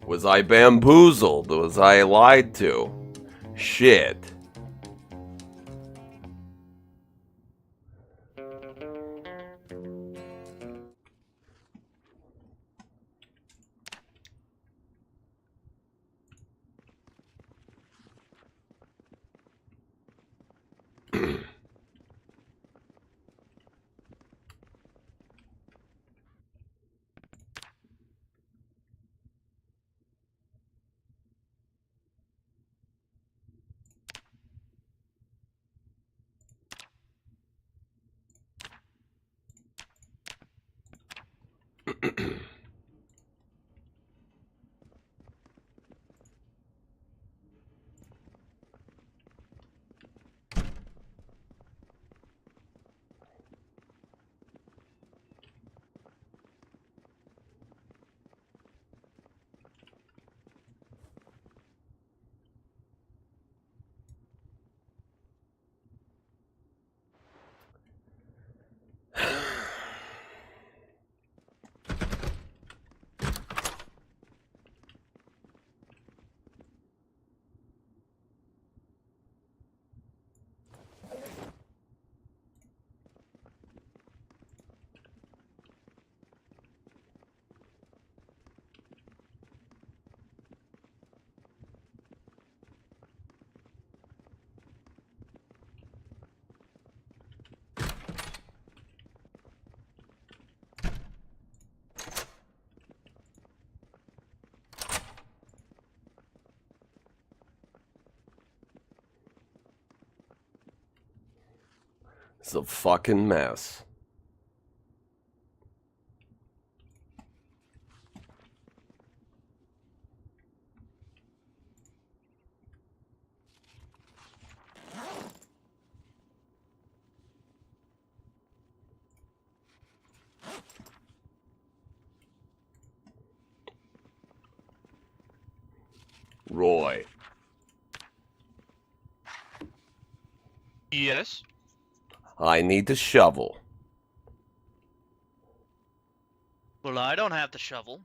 Was I bamboozled? Was I lied to? Shit. It's a fucking mess. Roy. Yes? I need the shovel. Well, I don't have the shovel.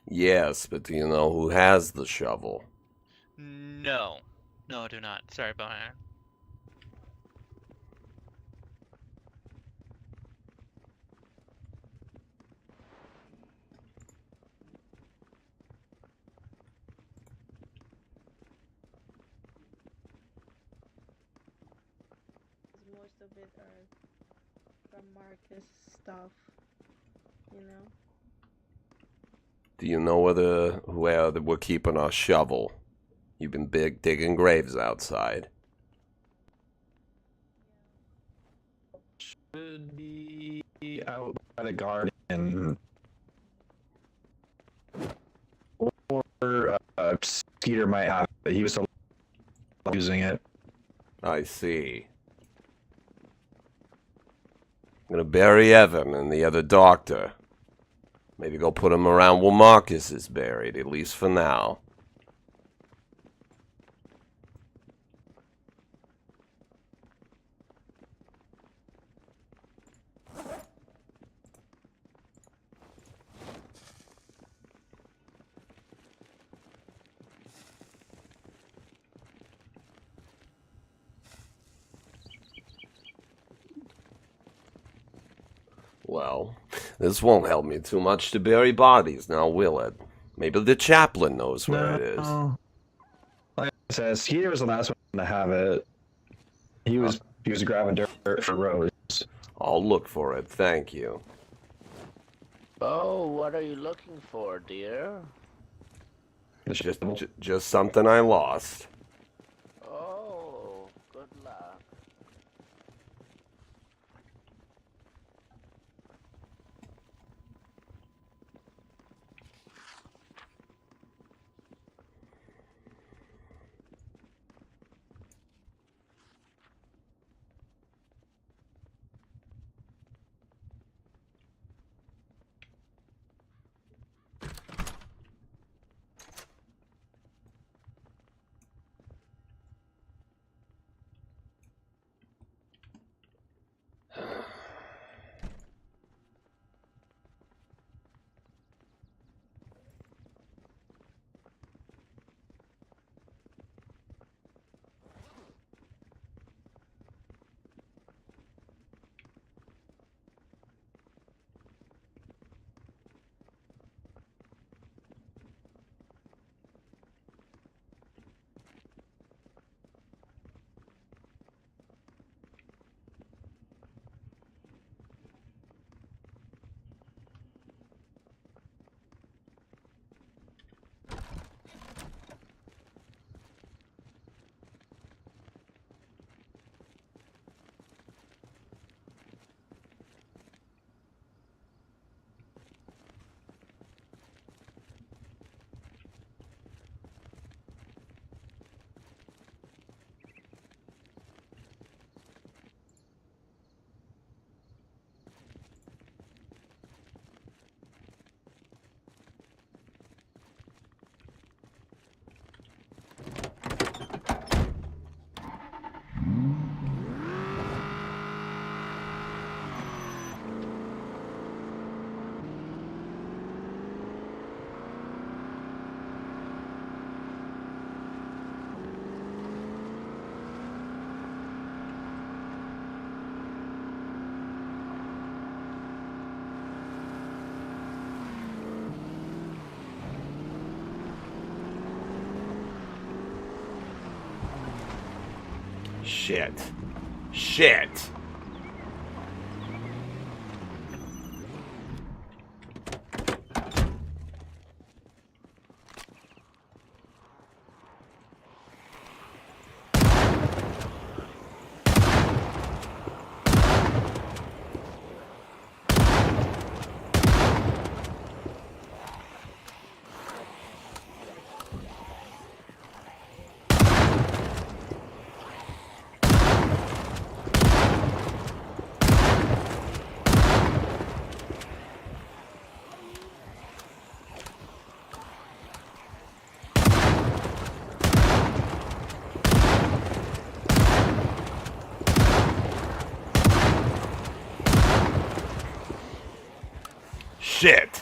Yes, but do you know who has the shovel? No. No, I do not. Sorry about that. Most of it are from Marcus stuff, you know? Do you know where we're keeping our shovel? You've been digging graves outside. Should be out by the garden. Or Skeeter might have it. He was still using it. I see. I'm gonna bury Evan and the other doctor. Maybe go put him around where Marcus is buried, at least for now. Well, this won't help me too much to bury bodies, now will it? Maybe the chaplain knows where it is. Like I said, Skeeter was the last one to have it. He was grabbing dirt for Rose. I'll look for it, thank you. Oh, what are you looking for, dear? Just something I lost. Oh, good luck. Shit. Shit. Shit.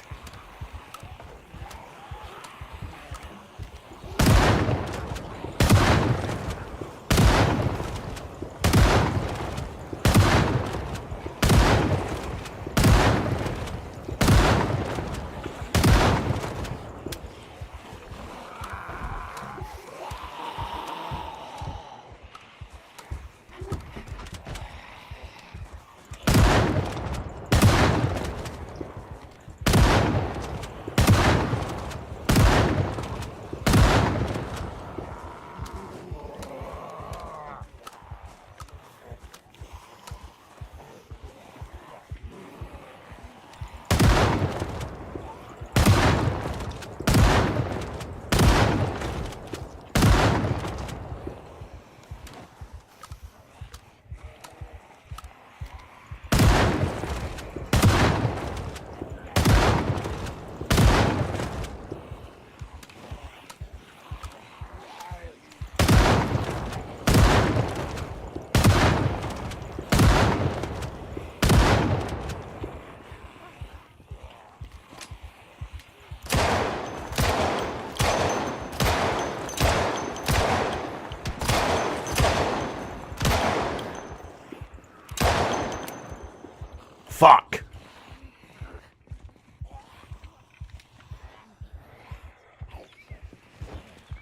Fuck.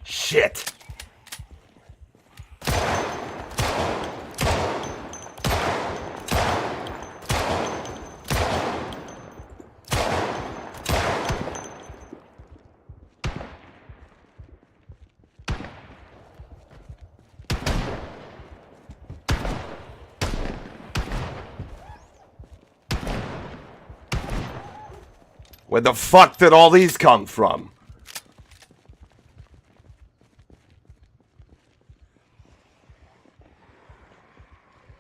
Shit. Where the fuck did all these come from?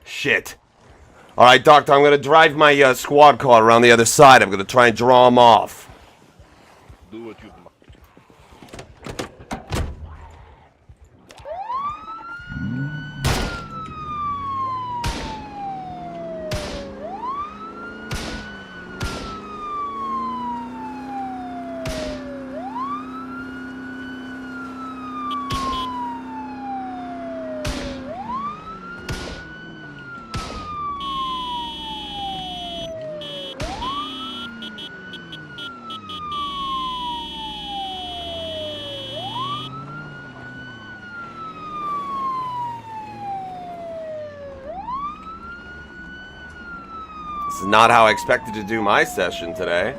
Shit. Alright, Doctor, I'm gonna drive my squad car around the other side. I'm gonna try and draw them off. Do what you must. This is not how I expected to do my session today.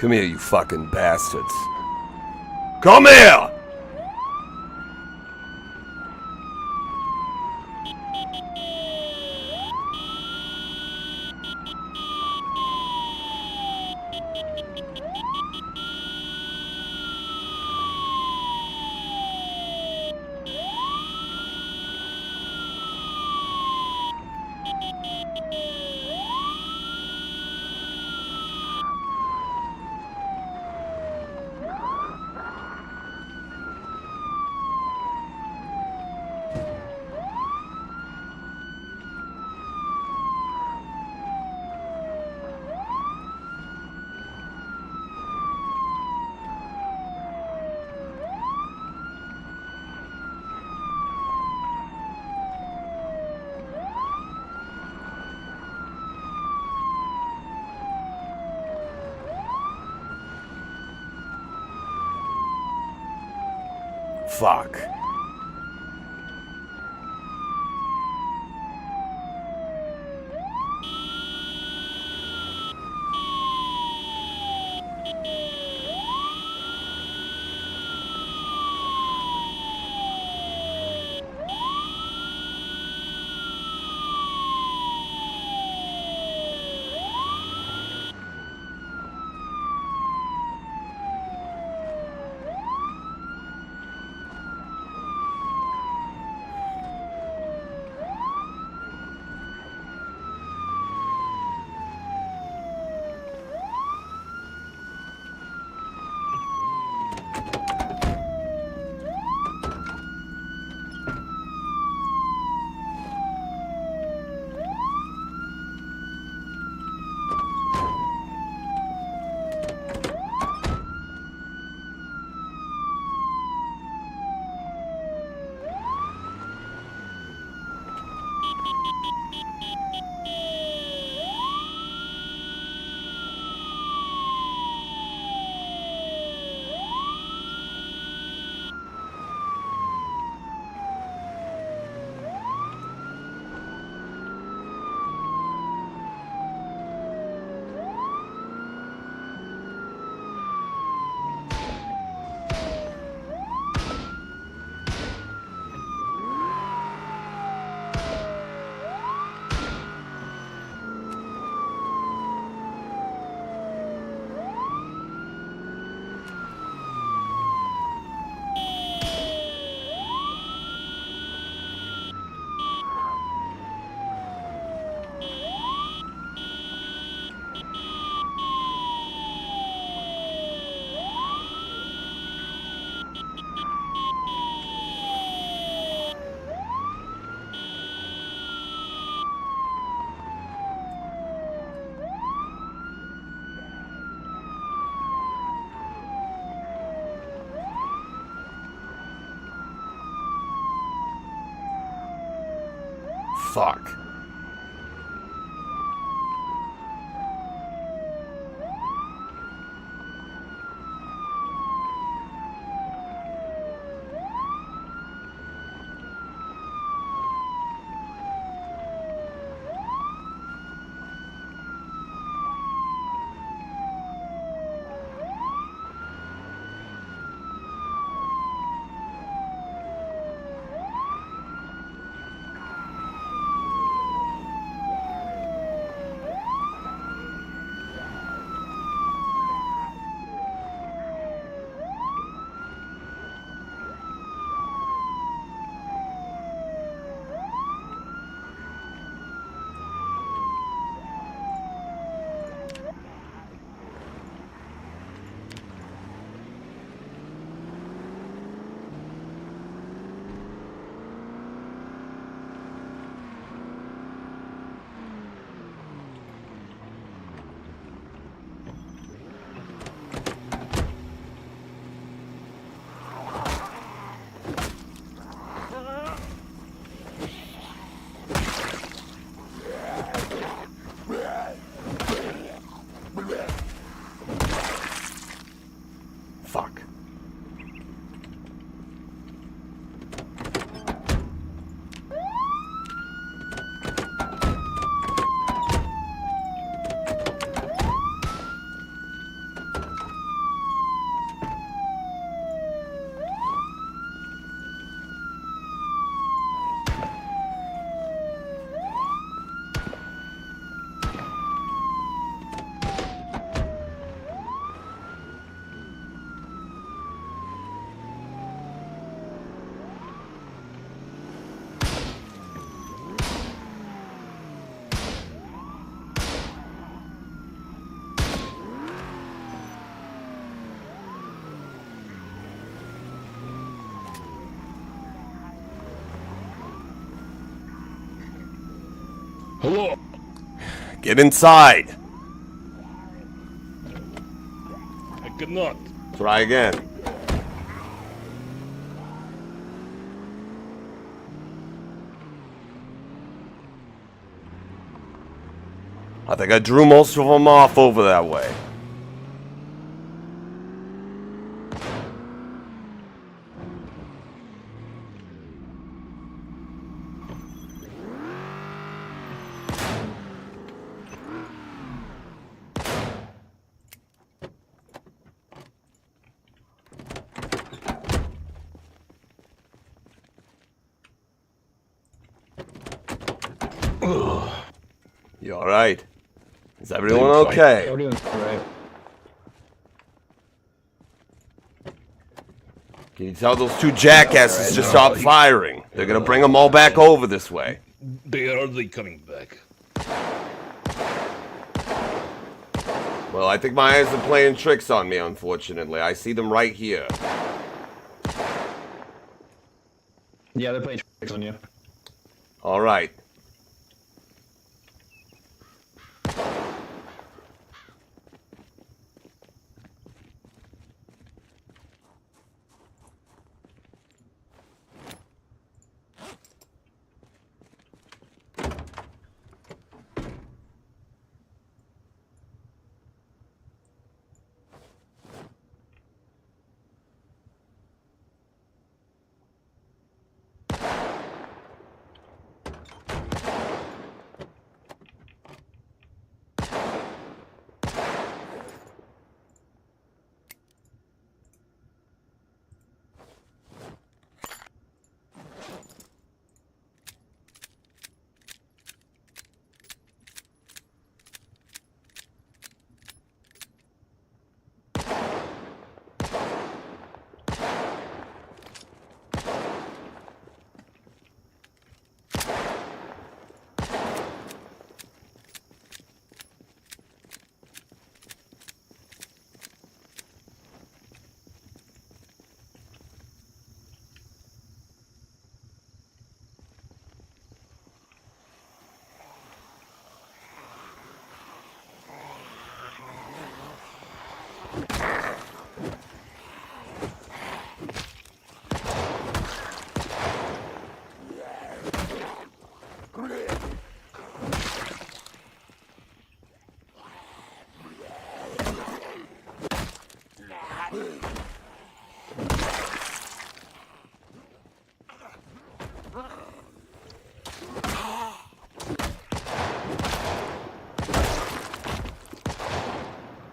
Come here, you fucking bastards. Come here! Fuck. Fuck. Hello. Get inside. I cannot. Try again. I think I drew most of them off over that way. You alright? Is everyone okay? Everyone's right. Can you tell those two jackasses to stop firing? They're gonna bring them all back over this way. They are hardly coming back. Well, I think my eyes are playing tricks on me, unfortunately. I see them right here. Yeah, they're playing tricks on you. Alright.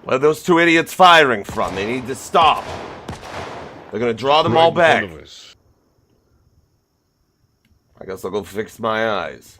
Where are those two idiots firing from? They need to stop. They're gonna draw them all Right in back. front of us. I guess I'll go fix my eyes.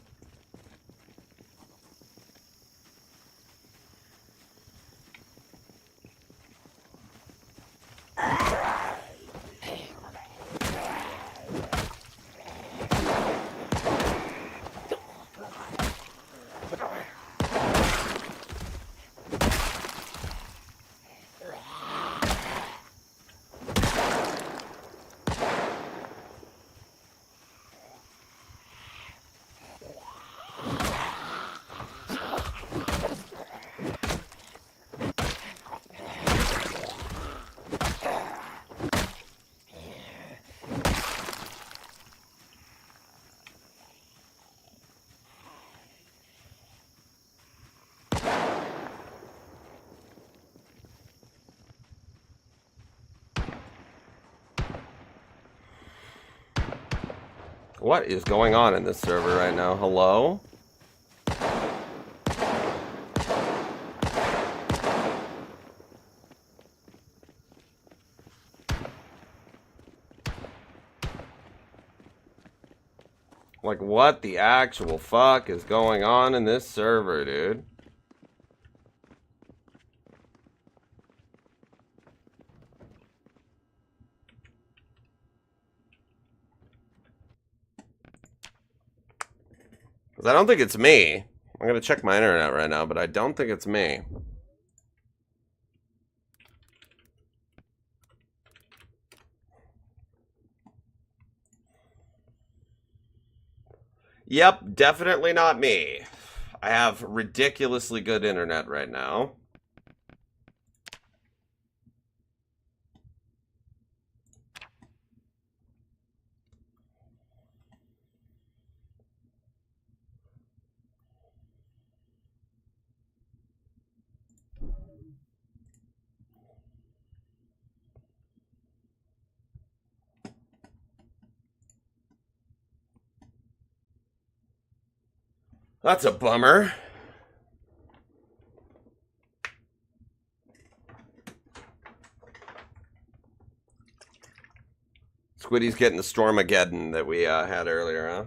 What is going on in this server right now? Hello? Like, what the actual fuck is going on in this server, dude? Because I don't think it's me. I'm gonna check my internet right now, but I don't think it's me. Yep, definitely not me. I have ridiculously good internet right now. That's a bummer. Squiddy's getting the Stormageddon that we had earlier, huh?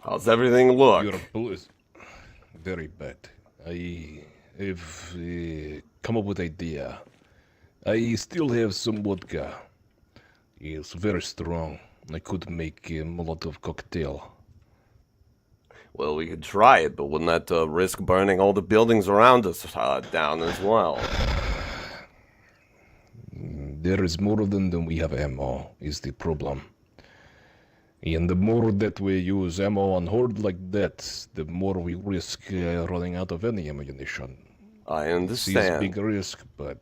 How's everything look? Your police. Very bad. I have come up with idea. I still have some vodka. It's very strong. I could make a Molotov cocktail. Well, we could try it, but wouldn't that risk burning all the buildings around us down as well? There is more of them than we have ammo, is the problem. And the more that we use ammo on horde like that, the more we risk running out of any ammunition. I It's a understand. big risk, but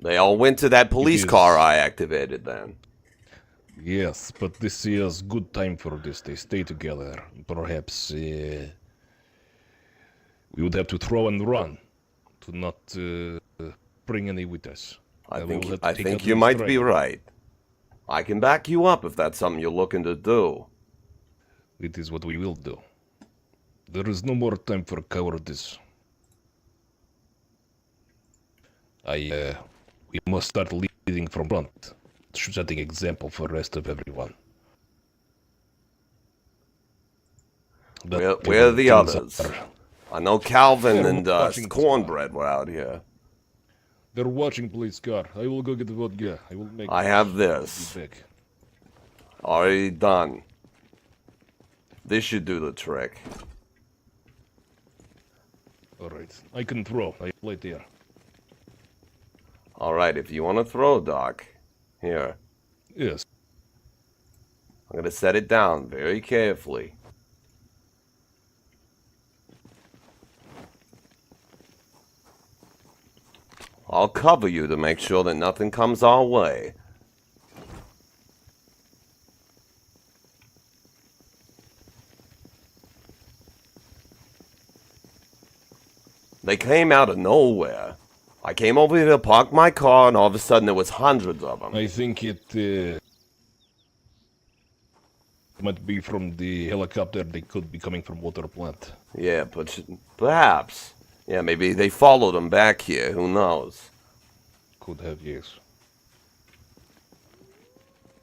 They all went to that police is. car I activated then. yes, but this is good time for this. They stay together. Perhaps we would have to throw and run to not bring any with us. I We will think have to I take think out you the might be striker. right. I can back you up if that's something you're looking to do. It is what we will do. There is no more time for cowardice. We must start leading from front, setting example for the rest of everyone. Where are the others? Are, I know Calvin They're and watching Cornbread were out here. they're watching police car. I will go get the vodka. I will make. I have Be this. back. Already done. This should do the trick. All right, I can throw. I play there. Alright, if you want to throw, Doc. Here. Yes. I'm going to set it down very carefully. I'll cover you to make sure that nothing comes our way. They came out of nowhere. I came over here to park my car, and all of a sudden there was hundreds of them. I think it might be from the helicopter. They could be coming from water plant. Yeah, but perhaps. Yeah, maybe they followed them back here. Who knows? Could have, yes.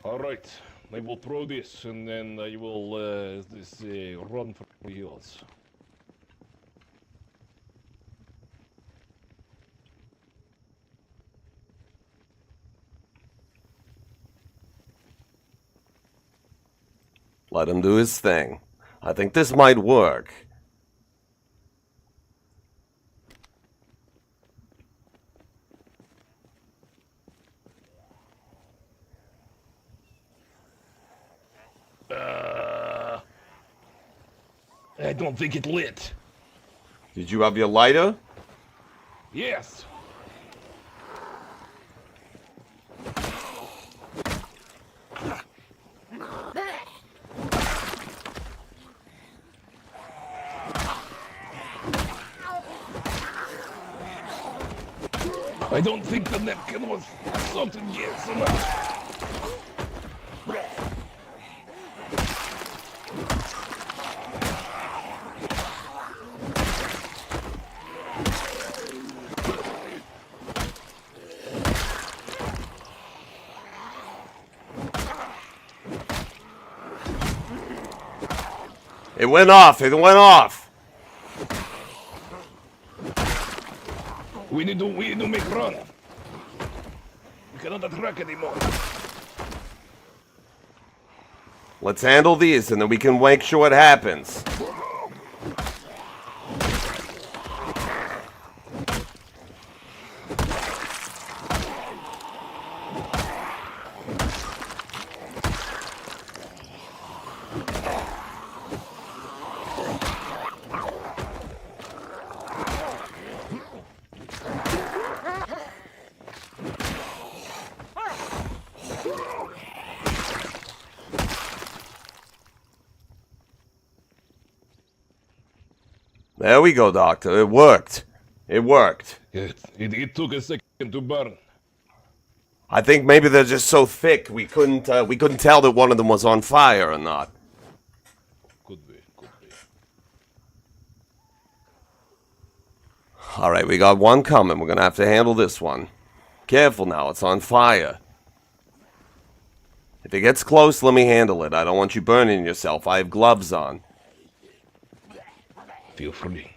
All right, I will throw this, and then I will run for the hills. Let him do his thing. I think this might work. I don't think it lit. Did you have your lighter? Yes. I don't think the napkin was salted yet enough. It went off. It went off. We need to make run. We cannot attract anymore. Let's handle these, and then we can make sure it happens. There we go, Doctor. It worked. It worked. It took a second to burn. I think maybe they're just so thick we couldn't tell that one of them was on fire or not. Could be, could be. All right, we got one coming. We're gonna have to handle this one. Careful now, it's on fire. If it gets close, let me handle it. I don't want you burning yourself. I have gloves on. Feel free.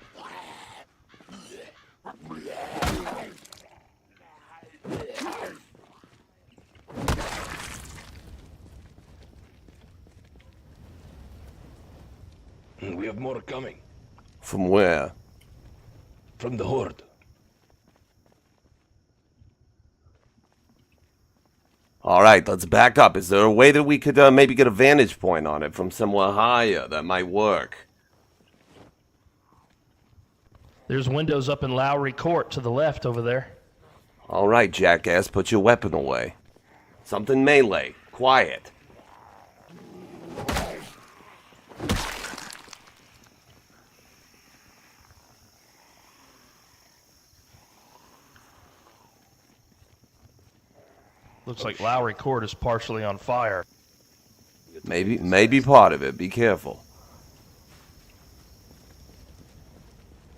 We have more coming. From where? From the horde. All right, let's back up. Is there a way that we could maybe get a vantage point on it from somewhere higher? That might work. There's windows up in Lowry Court to the left over there. All right, jackass, put your weapon away. Something melee. Quiet. Looks like Lowry Court is partially on fire. Maybe part of it. Be careful.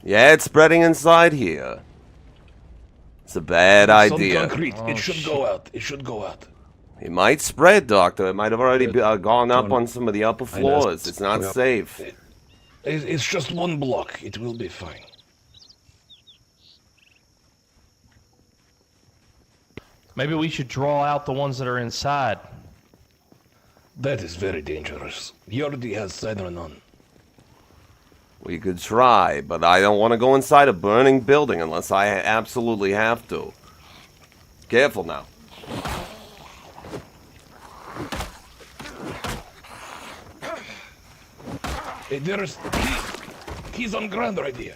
Yeah, it's spreading inside here. It's a bad idea. Some concrete. It should go out. It should go out. It might spread, Doctor. It might have already gone up on some of the upper floors. It's not safe. It's just one block. It will be fine. Maybe we should draw out the ones that are inside. That is very dangerous. He already has siren on. We could try, but I don't want to go inside a burning building unless I absolutely have to. Careful now. Hey, there's keys on ground right here.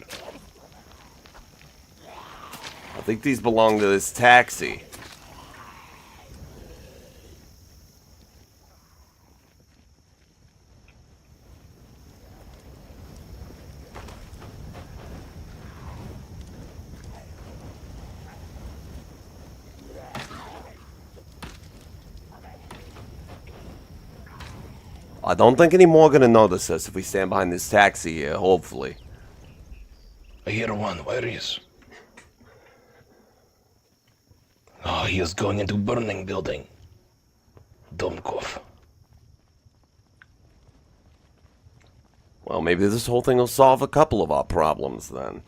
I think these belong to this taxi. I don't think any more gonna notice us if we stand behind this taxi here, hopefully. I hear one. Where is? Oh, he is going into burning building. Domkov. Well, maybe this whole thing will solve a couple of our problems then.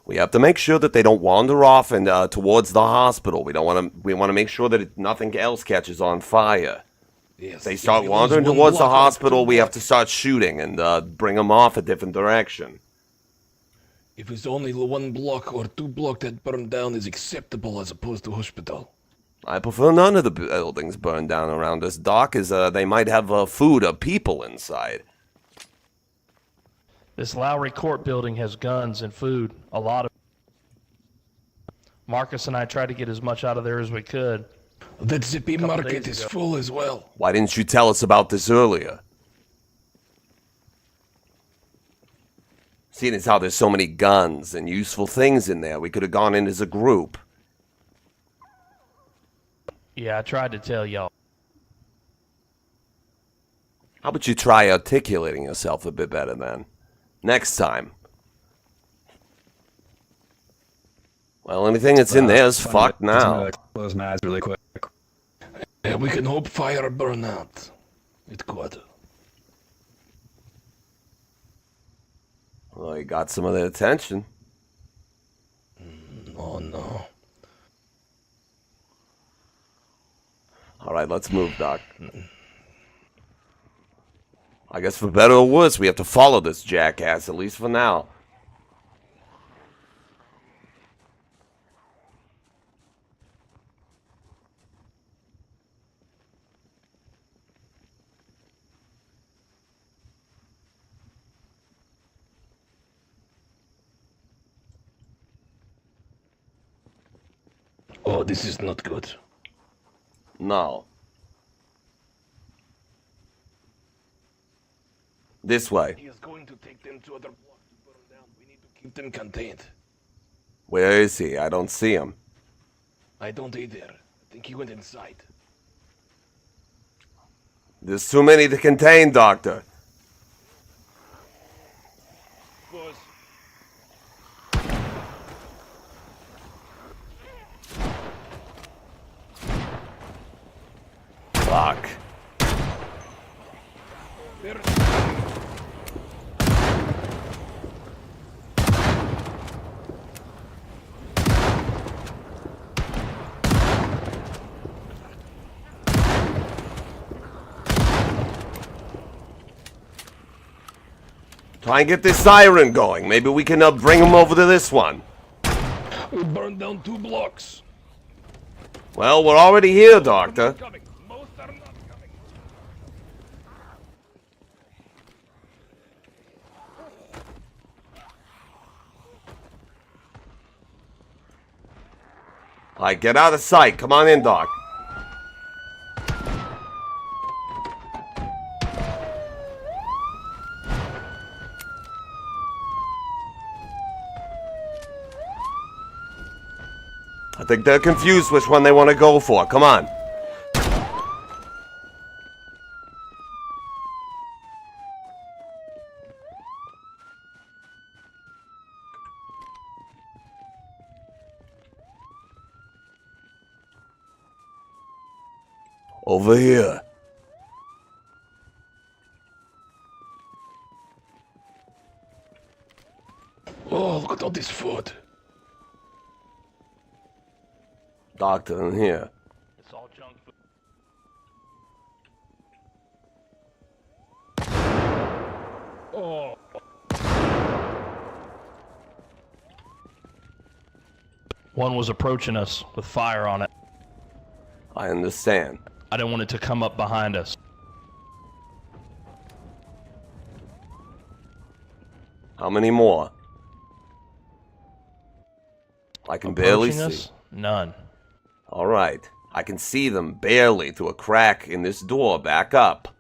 We have to make sure that they don't wander off and towards the hospital. We want to make sure that nothing else catches on fire. Yes. If they start if it wandering was one towards the block or hospital, two we have to blocks- start shooting and bring them off a different direction. If it's only 1 block or 2 block that burned down is acceptable as opposed to hospital. I prefer none of the buildings burned down around us, Doc, as they might have food or people inside. This Lowry Court building has guns and food, a lot of. Marcus and I tried to get as much out of there as we could. That Zippy Couple market days is ago. full as well. Why didn't you tell us about this earlier? Seeing as how there's so many guns and useful things in there, we could have gone in as a group. Yeah, I tried to tell y'all. How about you try articulating yourself a bit better then? Next time. Well, anything that's in there is fucked now. Close my eyes really quick. Yeah, we can hope fire burn out. It could. Well, you got some of their attention. Oh no. All right, let's move, Doc. I guess for better or worse, we have to follow this jackass, at least for now. Oh, this is not good. No. This way. He is going to take them to other blocks to burn down. We need to keep them contained. Where is he? I don't see him. I don't either. I think he went inside. There's too many to contain, Doctor. Boss. Fuck. Try and get this siren going. Maybe we can bring him over to this one. We burned down 2 blocks. Well, we're already here, Doctor. Coming. Most are not coming. All right, get out of sight. Come on in, Doc. I think they're confused which one they want to go for. Come on. Over here. Oh, look at all this food. Doctor in here. It's all junk food. One was approaching us with fire on it. I understand. I didn't want it to come up behind us. How many more? I can barely Approaching see. us? None. All right. I can see them barely through a crack in this door. Back up.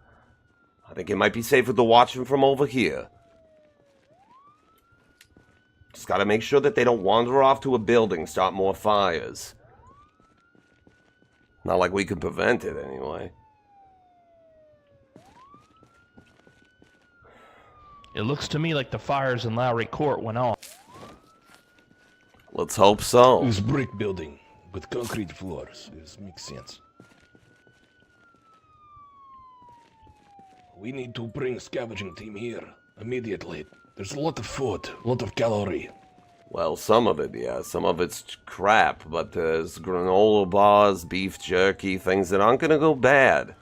I think it might be safer to watch them from over here. Just gotta make sure that they don't wander off to a building, start more fires. Not like we can prevent it, anyway. It looks to me like the fires in Lowry Court went off. Let's hope so. This brick building with concrete floors. This makes sense. We need to bring a scavenging team here immediately. There's a lot of food, a lot of calorie. Well, some of it, yeah. Some of it's crap, but there's granola bars, beef jerky, things that aren't gonna go bad.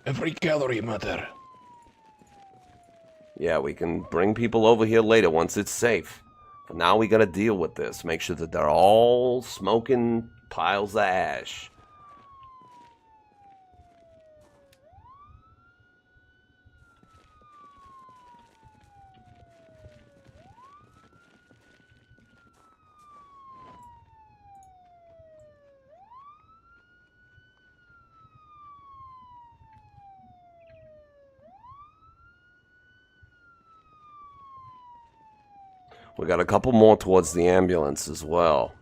Every calorie matter. Yeah, we can bring people over here later once it's safe. For now, we gotta deal with this. Make sure that they're all smoking piles of ash. We got a couple more towards the ambulance as well.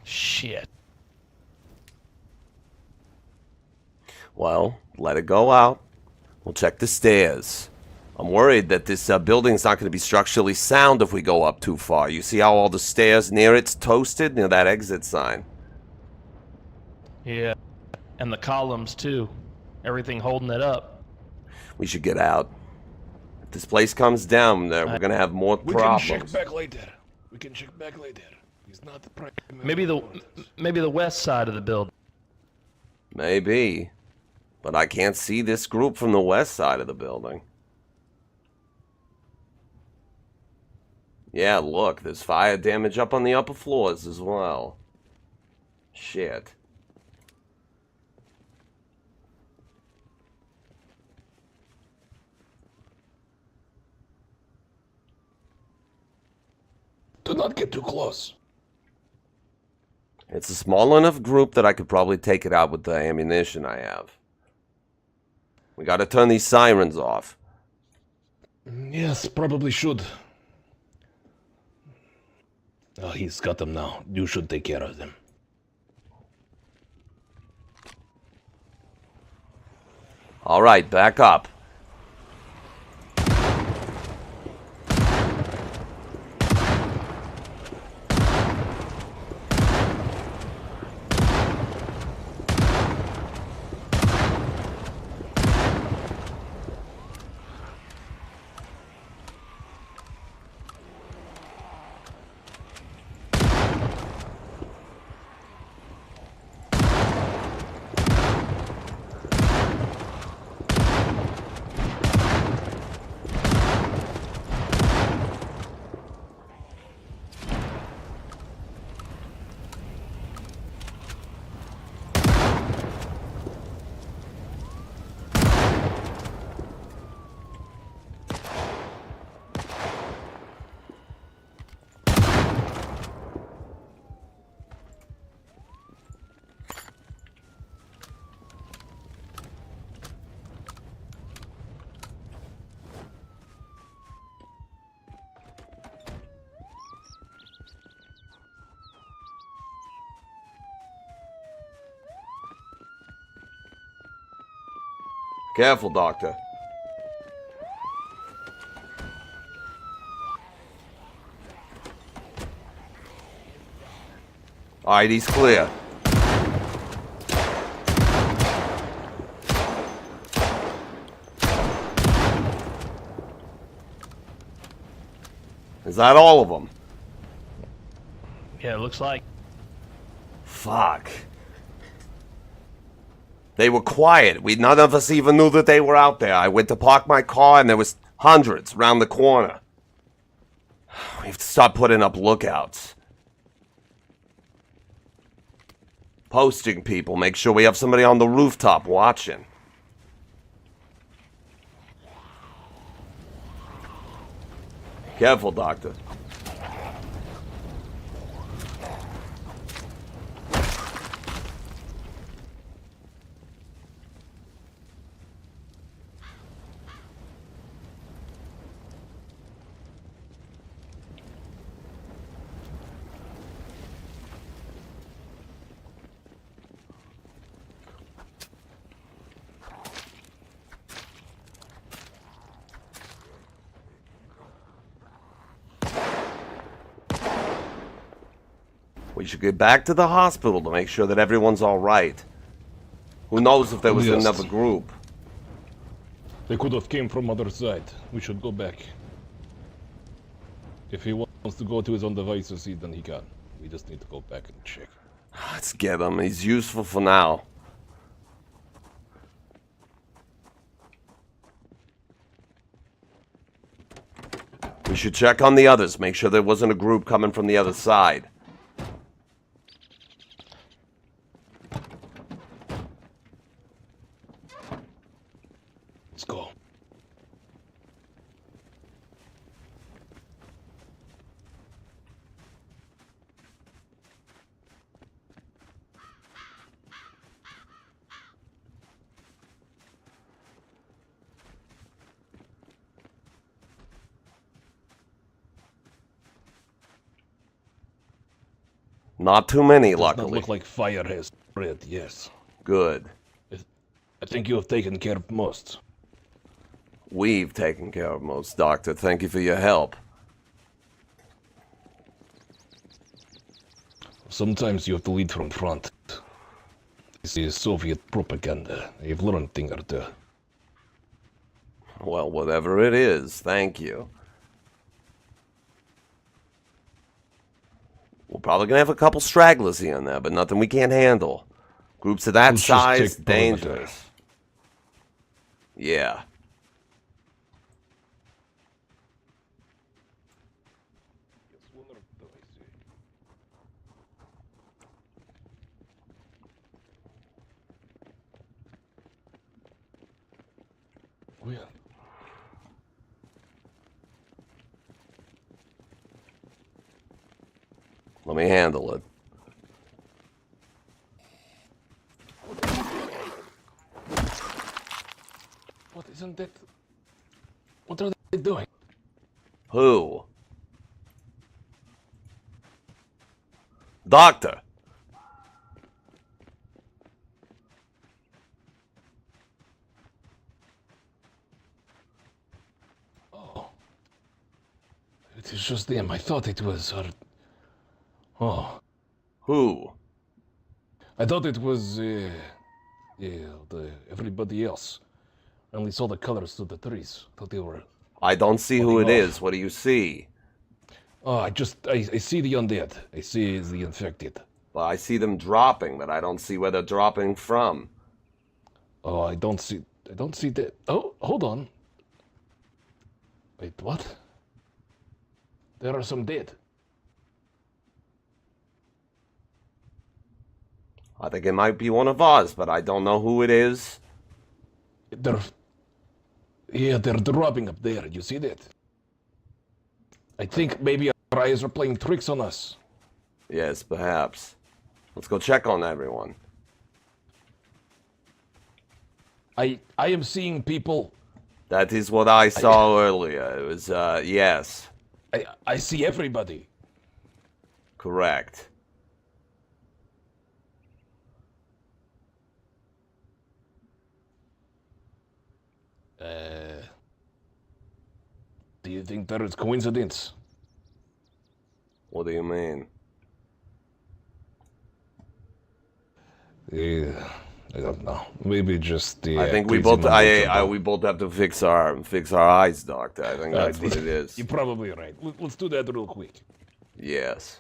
Shit. Well, let it go out. We'll check the stairs. I'm worried that this building's not going to be structurally sound if we go up too far. You see how all the stairs near it's toasted? Near that exit sign. Yeah. And the columns, too. Everything holding it up. We should get out. If this place comes down, we're going to have more We problems. can check back later. We can check back later. He's not the prime. Maybe the west side of the building. Maybe. But I can't see this group from the west side of the building. Yeah, look, there's fire damage up on the upper floors as well. Shit. Do not get too close. It's a small enough group that I could probably take it out with the ammunition I have. We gotta turn these sirens off. Yes, probably should. Oh, he's got them now. You should take care of them. Alright, back up. Careful, Doctor. Alright, he's clear. Is that all of them? Yeah, it looks like. Fuck. They were quiet. None of us even knew that they were out there. I went to park my car and there was hundreds around the corner. We have to start putting up lookouts. Posting people. Make sure we have somebody on the rooftop watching. Careful, Doctor. We should get back to the hospital to make sure that everyone's all right. Who knows if there was Yes. another group? They could have came from other side. We should go back. If he wants to go to his own devices, then he can. We just need to go back and check. Let's get him. He's useful for now. We should check on the others. Make sure there wasn't a group coming from the other side. Let's go. Not too many, Does not luckily. look like fire has spread, yes. Good. I think you have taken care of most. We've taken care of most, Doctor. Thank you for your help. Sometimes you have to lead from front. This is Soviet propaganda. You've learned a thing or two. Well, whatever it is, thank you. We're probably gonna have a couple stragglers here and there, but nothing we can't handle. Groups of that Let's just size, take perimeter. dangerous. Yeah. Well, Let me handle it. what isn't that? What are they doing? Who? Doctor! Oh. It is just them. I thought it was Oh. Who? I thought it was everybody else. I only saw the colors to the trees. Thought they were I don't see who it Fucking off. is. What do you see? Oh, I see the undead. I see the infected. Well, I see them dropping, but I don't see where they're dropping from. Oh, I don't see that. Oh, hold on. Wait, what? There are some dead. I think it might be one of us, but I don't know who it is. They're dropping up there. You see that? I think maybe our eyes are playing tricks on us. Yes, perhaps. Let's go check on everyone. I am seeing people. That is what I saw earlier. It was, yes, I see everybody. correct. Do you think that is coincidence? What do you mean? Yeah, I don't know. Maybe just the. I think we crazy both. mumbo-jumbo. We both have to fix our eyes, Doctor. I think that's what it is. You're probably right. Let's do that real quick. Yes.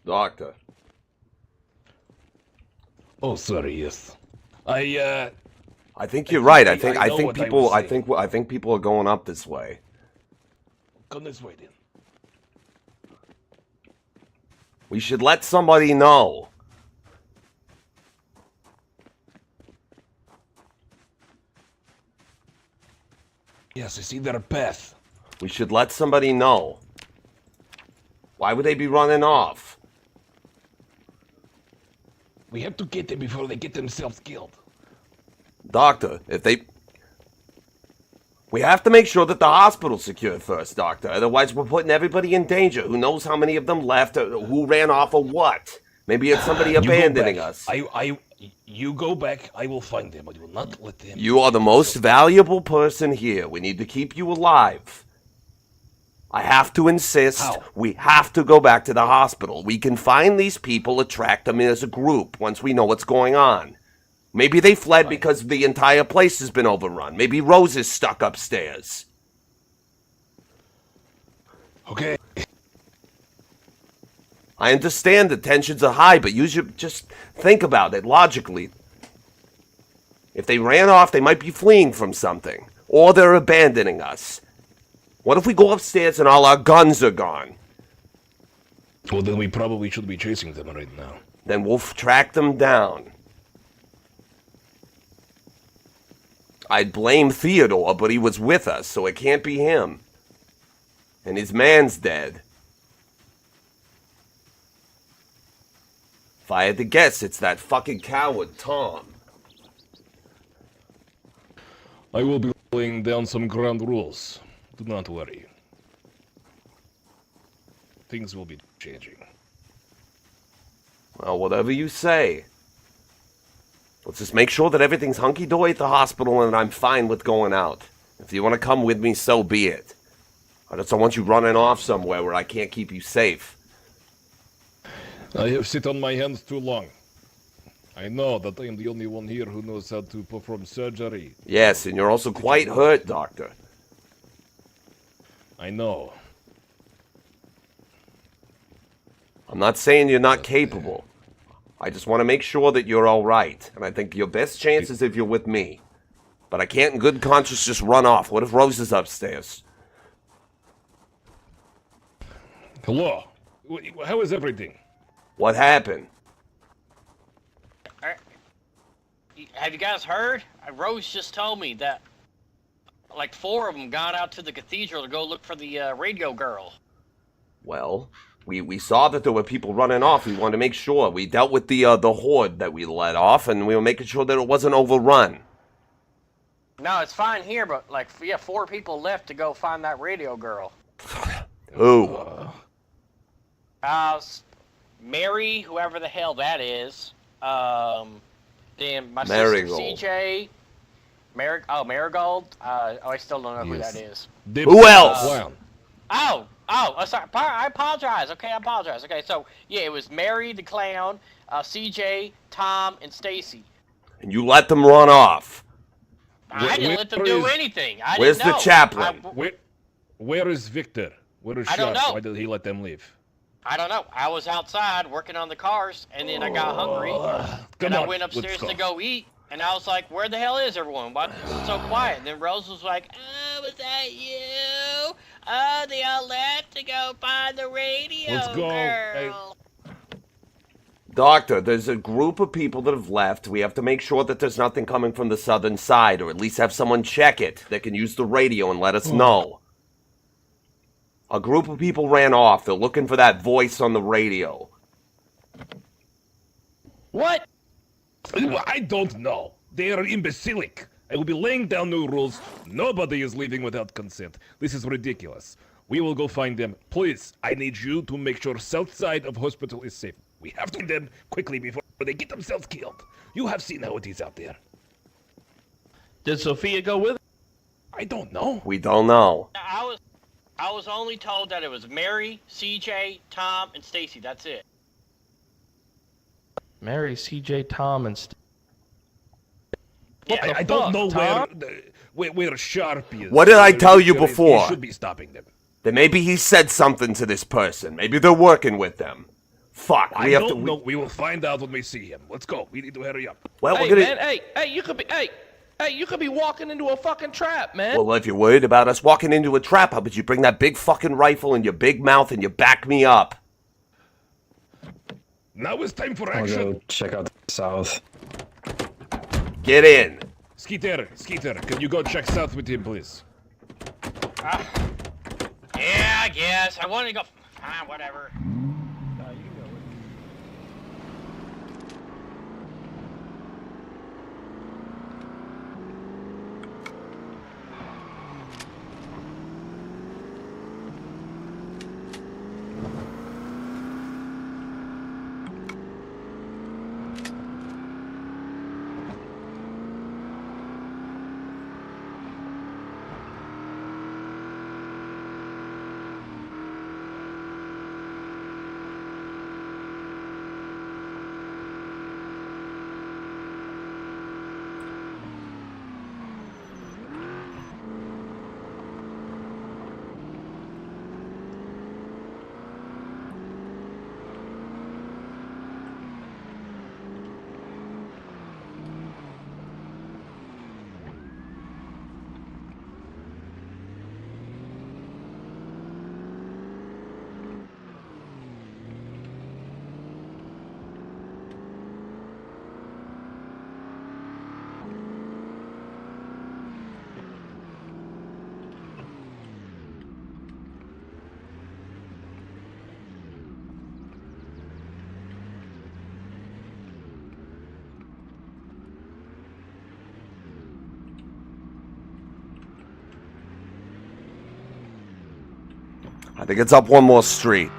Doctor. Oh, sorry. Yes. I think you're right. I think I I know think what I people was I think people are going up this way. Come this way then. We should let somebody know. Yes, I see their path. We should let somebody know. Why would they be running off? We have to get them before they get themselves killed. Doctor, if they... We have to make sure that the hospital's secure first, Doctor. Otherwise, we're putting everybody in danger. Who knows how many of them left, or who ran off, or what? Maybe it's somebody abandoning us. You go back. I will find them. I will not let them. You are the most valuable person here. We need to keep you alive. I have to insist. How? We have to go back to the hospital. We can find these people, attract them as a group once we know what's going on. Maybe they fled because the entire place has been overrun. Maybe Rose is stuck upstairs. Okay. I understand the tensions are high, but just think about it logically. If they ran off, they might be fleeing from something. Or they're abandoning us. What if we go upstairs and all our guns are gone? Well, then we probably should be chasing them right now. Then we'll track them down. I'd blame Theodore, but he was with us, so it can't be him. And his man's dead. If I had to guess, it's that fucking coward, Tom. I will be laying down some ground rules. Do not worry. Things will be changing. Well, whatever you say. Let's just make sure that everything's hunky-dory at the hospital and I'm fine with going out. If you want to come with me, so be it. I just don't want you running off somewhere where I can't keep you safe. I have sit on my hands too long. I know that I am the only one here who knows how to perform surgery. Yes, and you're also quite hurt, Doctor. I know. I'm not saying you're not capable. I just want to make sure that you're all right. And I think your best chance is if you're with me. But I can't in good conscience just run off. What if Rose is upstairs? Hello. How is everything? What happened? Have you guys heard? Rose just told me that like 4 of them got out to the cathedral to go look for the radio girl. Well, we saw that there were people running off. We wanted to make sure. We dealt with the horde that we let off, and we were making sure that it wasn't overrun. No, it's fine here, but like, yeah, 4 people left to go find that radio girl. Who? Mary, whoever the hell that is. Then my Marigold. sister CJ. Marigold. I still don't know who that is. Who else? Oh, Oh, sorry. I apologize. Okay, I apologize. Okay, so yeah, it was Mary the clown, CJ, Tom, and Stacy. And you let them run off. I didn't let them do anything. I Where's didn't know. the chaplain? Where is Victor? Where is I don't Sharp? know. Why did he let them leave? I don't know. I was outside working on the cars, and then I got hungry, and I went upstairs to go eat, and I was like, where the hell is everyone? Why is it so quiet? And then Rose was like, oh, was that you? Oh, they all left to go find the radio Let's go. girl. Doctor, there's a group of people that have left. We have to make sure that there's nothing coming from the southern side, or at least have someone check it that can use the radio and let us know. A group of people ran off. They're looking for that voice on the radio. What? I don't know. They are imbecilic. I will be laying down new rules. Nobody is leaving without consent. This is ridiculous. We will go find them. Please, I need you to make sure south side of hospital is safe. We have to find them quickly before they get themselves killed. You have seen how it is out there. Did Sophia go with her? I don't know. We don't know. I was only told that it was Mary, CJ, Tom, and Stacy. That's it. Mary, CJ, Tom, and Yeah. I don't know Tom? where Sharp is. What did I tell you before? He should be stopping them. Then maybe he said something to this person. Maybe they're working with them. Fuck, I don't know. We will find out when we see him. Let's go. We need to hurry up. Well, Hey, we're gonna. man, hey, you could be walking into a fucking trap, man. Well, if you're worried about us walking into a trap, how about you bring that big fucking rifle in your big mouth and you back me up? Now it's time for I'll action. go check out the south. Get in. Skeeter, can you go check south with him, please? Yeah, I guess. I wanted to go. Whatever. I think it's up one more street.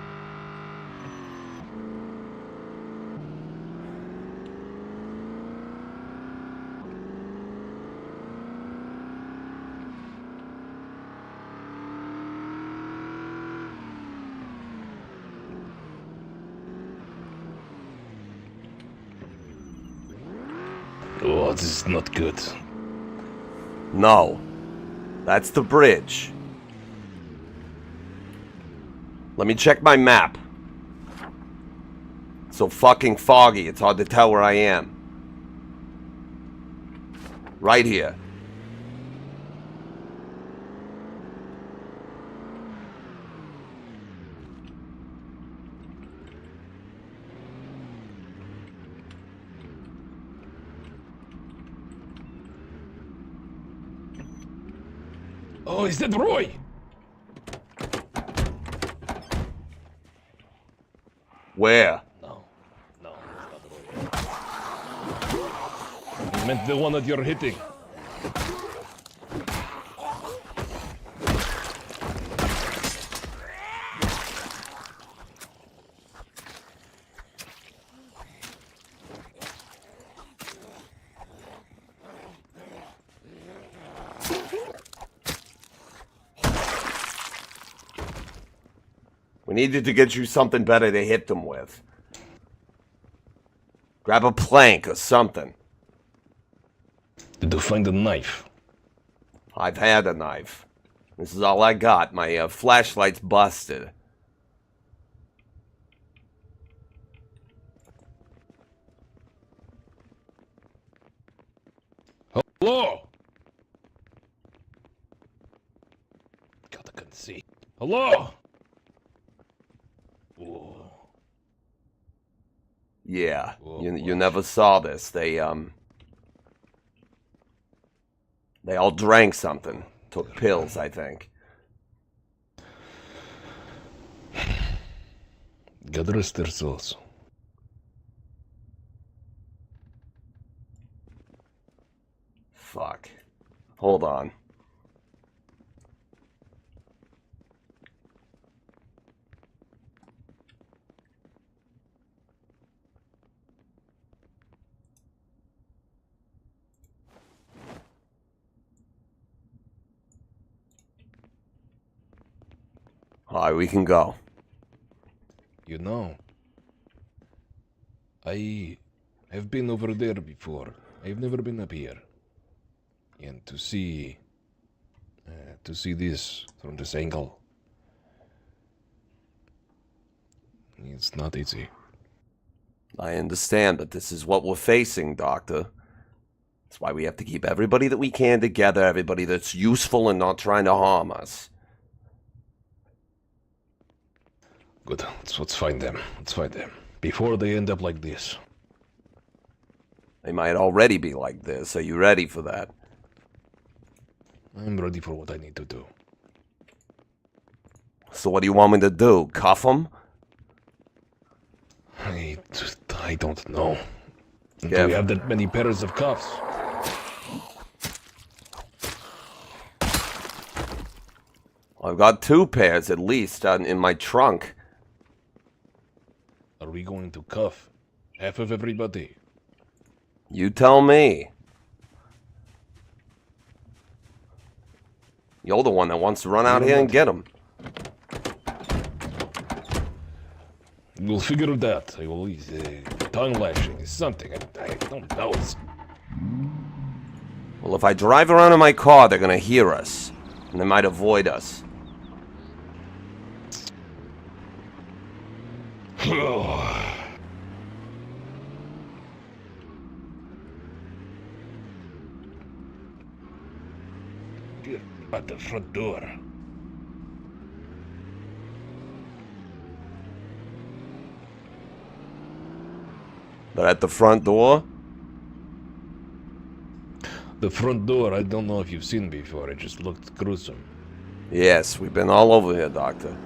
Oh, this is not good. No. That's the bridge. Let me check my map. It's so fucking foggy, it's hard to tell where I am. Right here. Oh, is that Roy? Where? No, it's not Roy. I meant the one that you're hitting. We needed to get you something better to hit them with. Grab a plank or something. Did you find a knife? I've had a knife. This is all I got. My flashlight's busted. Hello? God, I can't see. Hello? Whoa. Yeah, Oh, you boy. never saw this. They all drank something. Took pills, I think. God rest their souls. Fuck. Hold on. Alright, we can go. You know, I have been over there before. I've never been up here. And to see this from this angle, it's not easy. I understand, but this is what we're facing, Doctor. That's why we have to keep everybody that we can together, everybody that's useful and not trying to harm us. Good, let's find them. Let's find them. Before they end up like this. They might already be like this. Are you ready for that? I'm ready for what I need to do. So what do you want me to do? Cuff them? I don't know. Do Yeah. we have that many pairs of cuffs? I've got 2 pairs at least in my trunk. Are we going to cuff half of everybody? You tell me. You're the one that wants to run out here and get them. We'll figure it out. I will tongue lashing is something. I don't know. Well, if I drive around in my car, they're gonna hear us. And they might avoid us. Get at the front door. They're at the front door? The front door, I don't know if you've seen before. It just looked gruesome. Yes, we've been all over here, Doctor.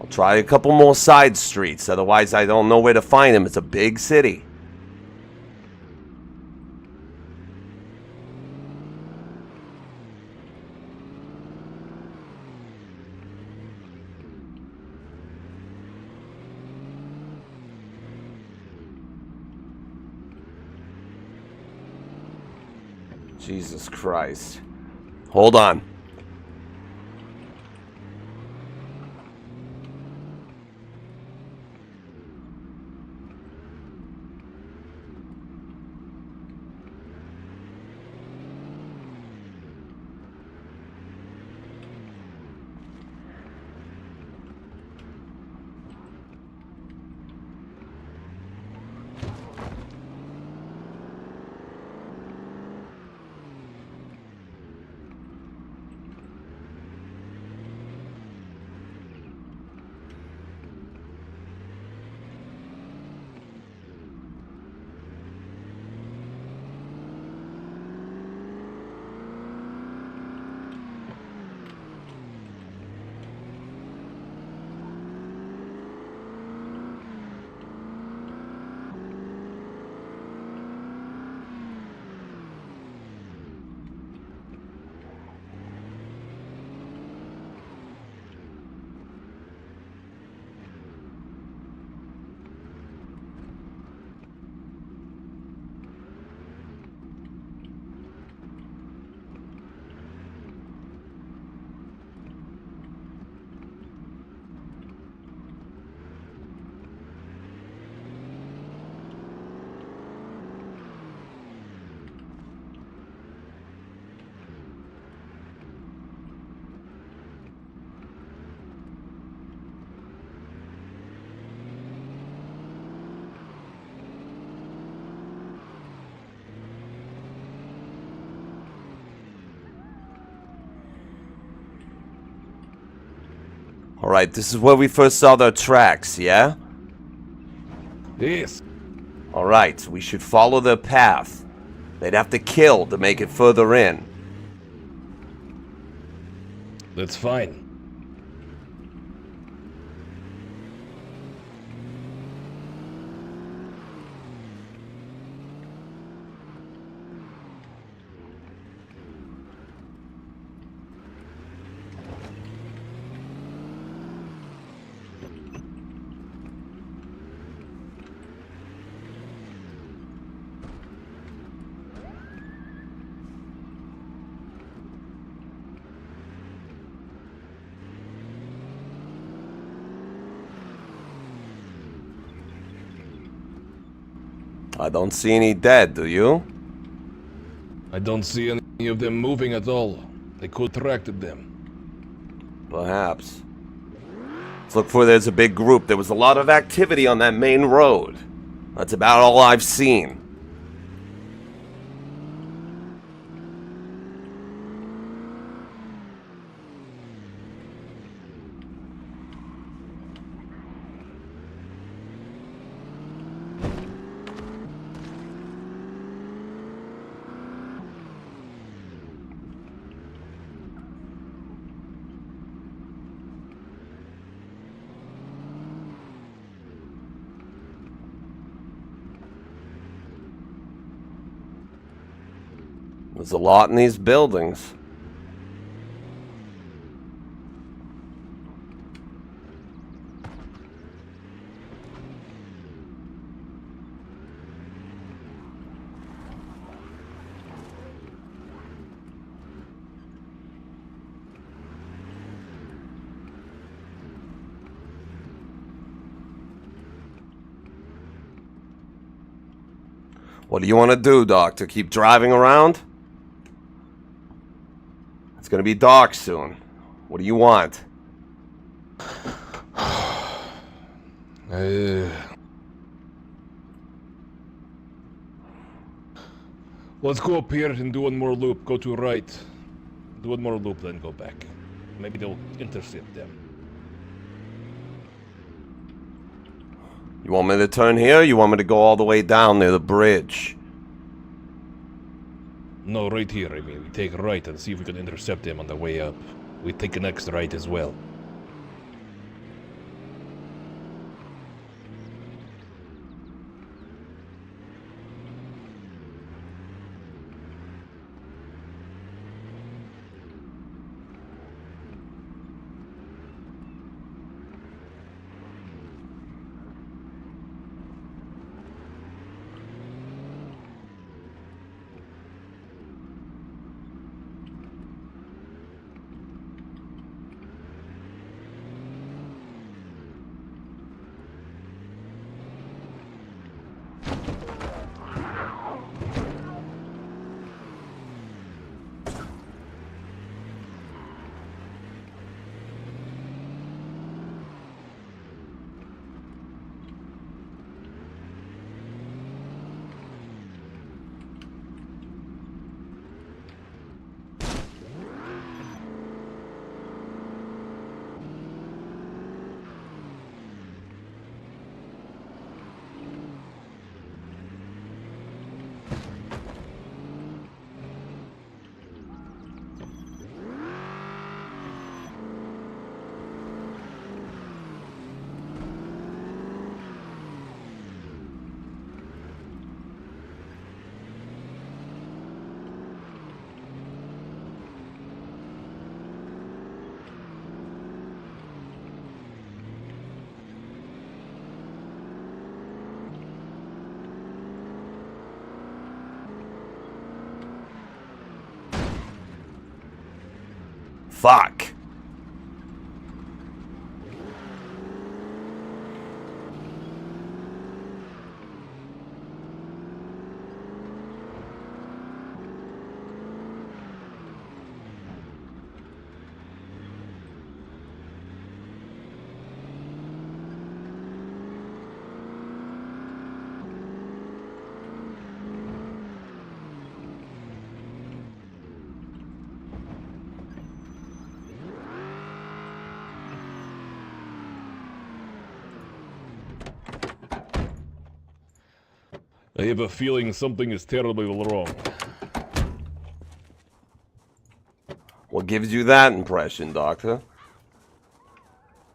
I'll try a couple more side streets, otherwise I don't know where to find him. It's a big city. Jesus Christ. Hold on. Alright, this is where we first saw their tracks, yeah? Yes. Alright, we should follow their path. They'd have to kill to make it further in. That's fine. I don't see any dead, do you? I don't see any of them moving at all. They could attracted them. Perhaps. Let's look for there's a big group. There was a lot of activity on that main road. That's about all I've seen. There's a lot in these buildings. What do you want to do, Doctor? Keep driving around? It's gonna be dark soon. What do you want? Let's go up here and do one more loop. Go to right. Do one more loop, then go back. Maybe they'll intercept them. You want me to turn here? Or you want me to go all the way down near the bridge? No, right here. I mean, we take a right and see if we can intercept them on the way up. We take the next right as well. Fuck. I have a feeling something is terribly wrong. What gives you that impression, Doctor?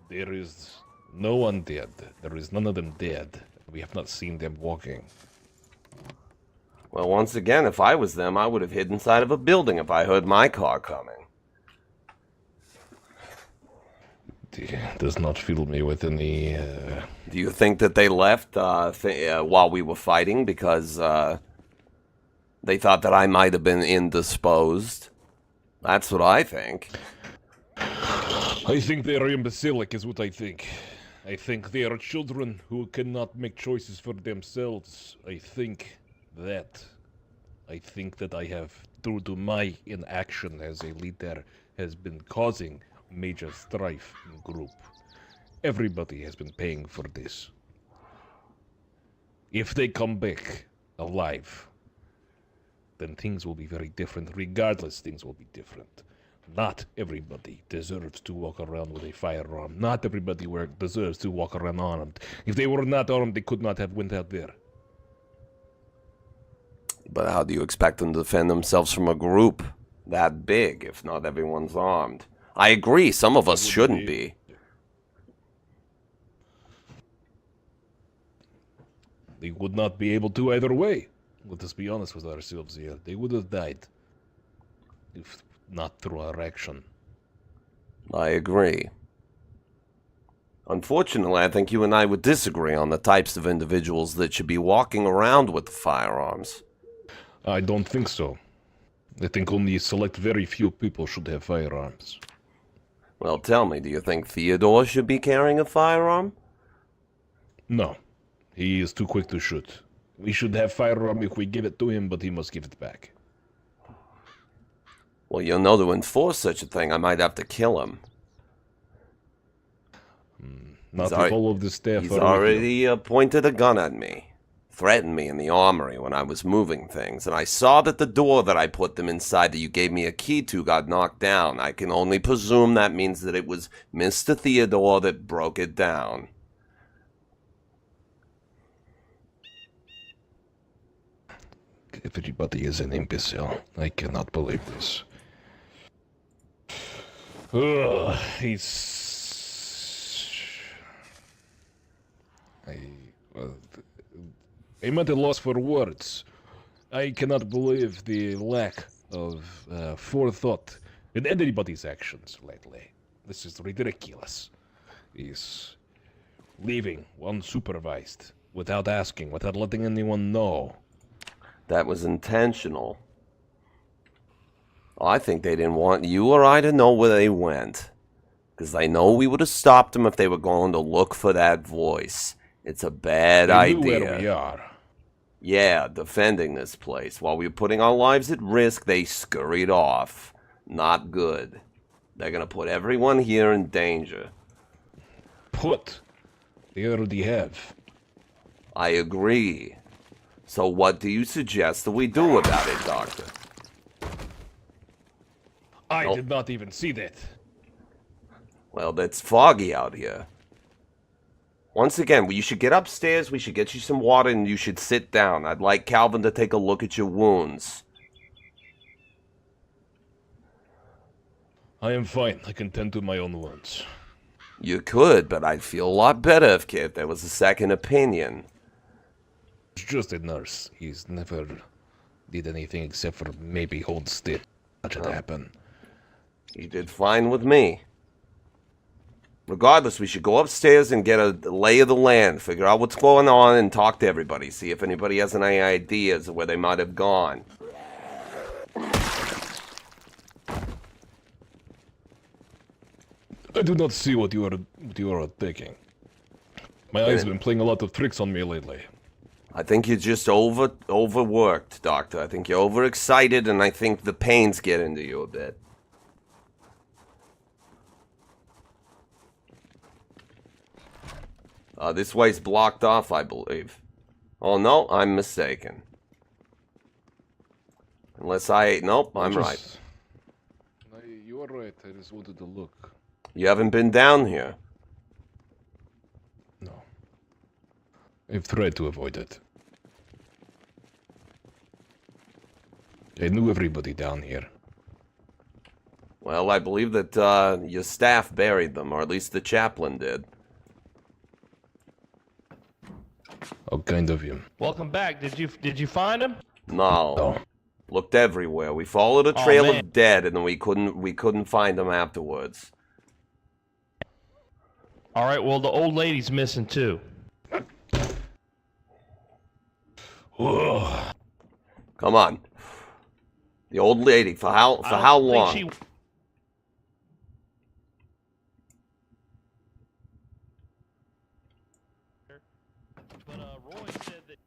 There is no one dead. There is none of them dead. We have not seen them walking. Well, once again, if I was them, I would have hid inside of a building if I heard my car coming. Does not fill me with any... Do you think that they left while we were fighting because they thought that I might have been indisposed? That's what I think. I think they are imbecilic is what I think. I think they are children who cannot make choices for themselves. I think that I have, due to my inaction as a leader, has been causing major strife in group. Everybody has been paying for this. If they come back alive, then things will be very different. Regardless, things will be different. Not everybody deserves to walk around with a firearm. Not everybody deserves to walk around armed. If they were not armed, they could not have went out there. But how do you expect them to defend themselves from a group that big if not everyone's armed? I agree, some of us shouldn't be. They would not be able to either way. Let us be honest with ourselves here. They would have died. If not through our action. I agree. Unfortunately, I think you and I would disagree on the types of individuals that should be walking around with firearms. I don't think so. I think only select very few people should have firearms. Well, tell me, do you think Theodore should be carrying a firearm? No. He is too quick to shoot. We should have firearm if we give it to him, but he must give it back. Well, you know, to enforce such a thing, I might have to kill him. Not if all of the staff He's are already pointed a gun at me. Threatened me in the armory when I was moving things, and I saw that the door that I put them inside that you gave me a key to got knocked down. I can only presume that means that it was Mr. Theodore that broke it down. Everybody is an imbecile. I cannot believe this. Ugh, I'm at a loss for words. I cannot believe the lack of forethought in anybody's actions lately. This is ridiculous. He's leaving unsupervised, without asking, without letting anyone know. That was intentional. I think they didn't want you or I to know where they went. Because they know we would have stopped them if they were going to look for that voice. It's a bad idea. They knew where we are. Yeah, defending this place. While we were putting our lives at risk, they scurried off. Not good. They're going to put everyone here in danger. Put. They already have. I agree. So what do you suggest that we do about it, Doctor? I did not even see that. Well, it's foggy out here. Once again, you should get upstairs, we should get you some water, and you should sit down. I'd like Calvin to take a look at your wounds. I am fine. I can tend to my own wounds. You could, but I'd feel a lot better if there was a second opinion. He's just a nurse. He's never did anything except for maybe hold still. That should happen. You did fine with me. Regardless, we should go upstairs and get a lay of the land, figure out what's going on, and talk to everybody. See if anybody has any ideas of where they might have gone. I do not see what you are thinking. My eyes have been playing a lot of tricks on me lately. I think you're just overworked, Doctor. I think you're overexcited, and I think the pains get into you a bit. This way's blocked off, I believe. Oh, no, I'm mistaken. Unless nope, I'm right. You are right, I just wanted to look. You haven't been down here. No. I've tried to avoid it. I knew everybody down here. Well, I believe that your staff buried them, or at least the chaplain did. How kind of you. Welcome back. Did you find him? No. No. Looked everywhere. We followed a Oh, trail man. of dead, and then we couldn't find them afterwards. All right. Well, the old lady's missing too. Whoa. Come on. The old lady, for how long? Think she... But Roy said that.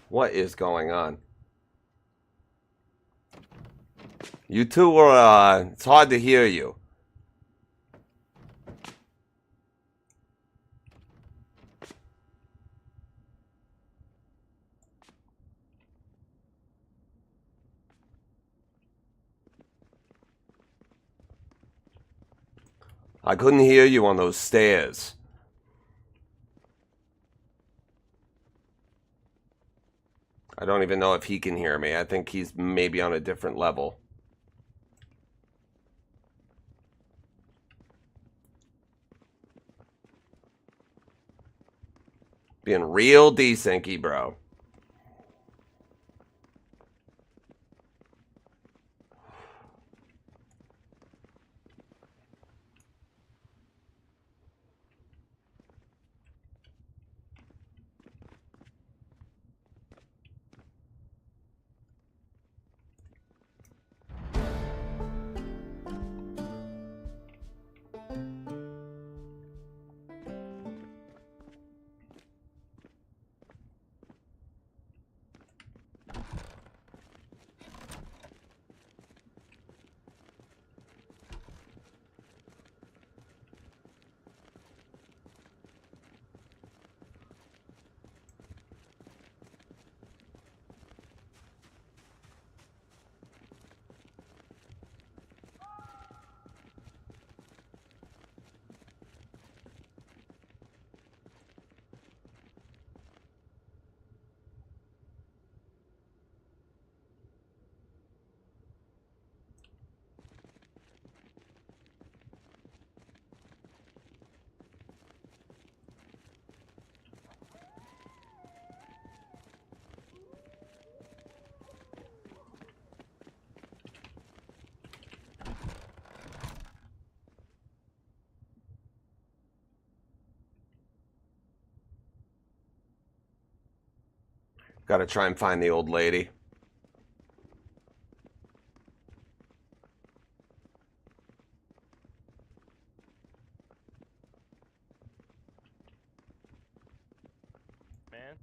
What is going on? You two are, it's hard to hear you. I couldn't hear you on those stairs. I don't even know if he can hear me. I think he's maybe on a different level. Being real decenky, bro. Gotta try and find the old lady. Man.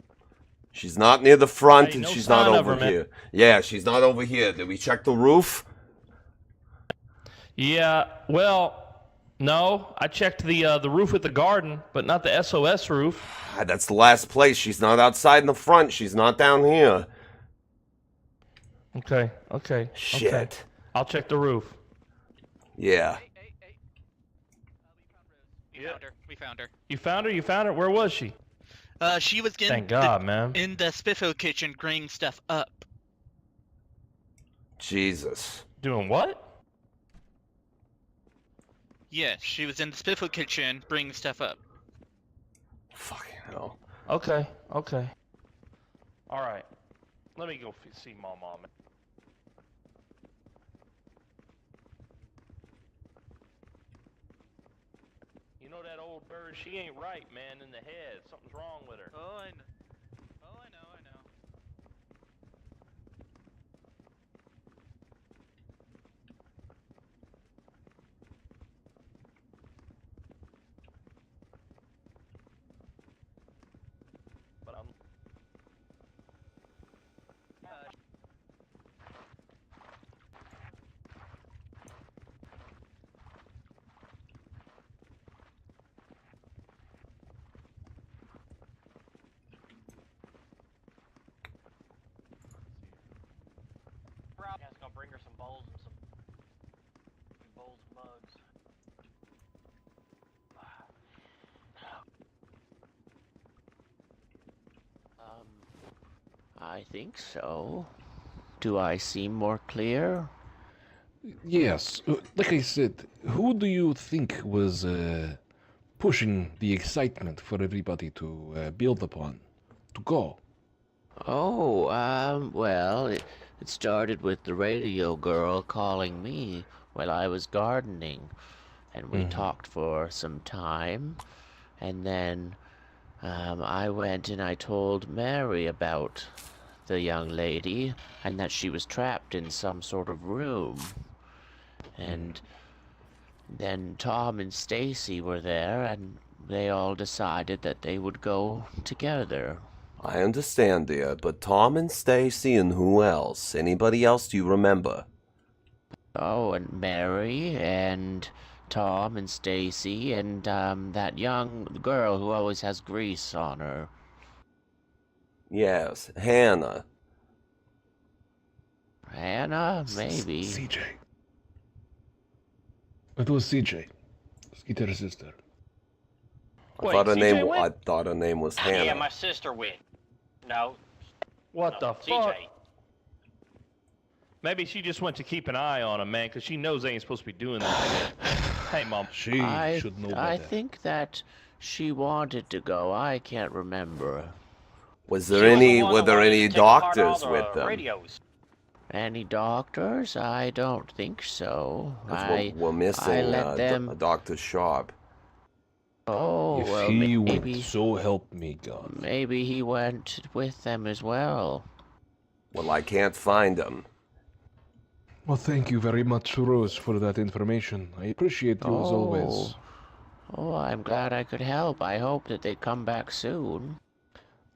She's not near the front, Hey, and no she's not sign of over her, man. here. Yeah, she's not over here. Did we check the roof? Yeah. Well, no. I checked the roof at the garden, but not the SOS roof. Ah, that's the last place. She's not outside in the front. She's not down here. Okay. Okay. Shit. Okay. I'll check the roof. Yeah. We found her. We found her. You found her? You found her? Where was she? She was in Thank God, man. in the spiffo kitchen bringing stuff up. Jesus. Doing what? Yes, she was in the spiffo kitchen bringing stuff up. Fucking hell. Okay. Okay. All right. Let me go see Mama, man. You know that old bird? She ain't right, man. In the head, something's wrong with her. Oh, I know. Oh, I know. I know. But I'm. I was gonna bring her some bowls and some bowls and mugs. I think so. Do I seem more clear? Yes, like I said, who do you think was pushing the excitement for everybody to build upon, to go? Oh, well, it started with the radio girl calling me while I was gardening, and we talked for some time, and then, I went and I told Mary about the young lady, and that she was trapped in some sort of room, and then Tom and Stacy were there, and they all decided that they would go together. I understand, dear, but Tom and Stacy and who else? Anybody else do you remember? Oh, and Mary and Tom and Stacy and that young girl who always has grease on her. Yes, Hannah. Hannah, maybe. CJ. It was CJ. Skeeter's sister. I Wait, thought her CJ name. went? I thought her name was Hannah. Yeah, my sister went. No, What the CJ. fuck? Maybe she just went to keep an eye on him, man, because she knows they ain't supposed to be doing that. Hey, Mom. She I should know I better. think that she wanted to go. I can't remember. Was She there was the any? one Were that there wanted any to take apart all doctors the with them? Radios. Any doctors? I don't think so. 'Cause we're I missing let them. Dr. Sharp. Oh, If well, he maybe. went, so help me God. Maybe he went with them as well. Well, I can't find him. Well, thank you very much, Rose, for that information. I appreciate you as always. Oh, I'm glad I could help. I hope that they come back soon.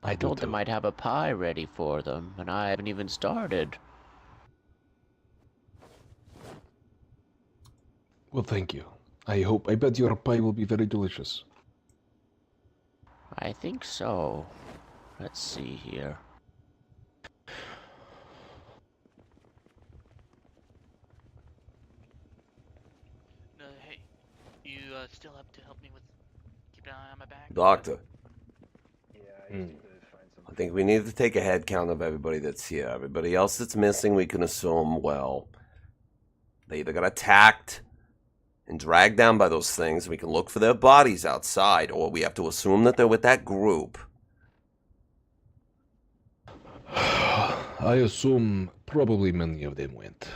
I do told them too. I'd have a pie ready for them, and I haven't even started. Well, thank you. I bet your pie will be very delicious. I think so. Let's see here. Hey, you still have to help me with keep an eye on my back? Doctor, Yeah, I used to find some. I think we need to take a head count of everybody that's here. Everybody else that's missing, we can assume, well, they either got attacked and dragged down by those things. We can look for their bodies outside, or we have to assume that they're with that group. I assume probably many of them went.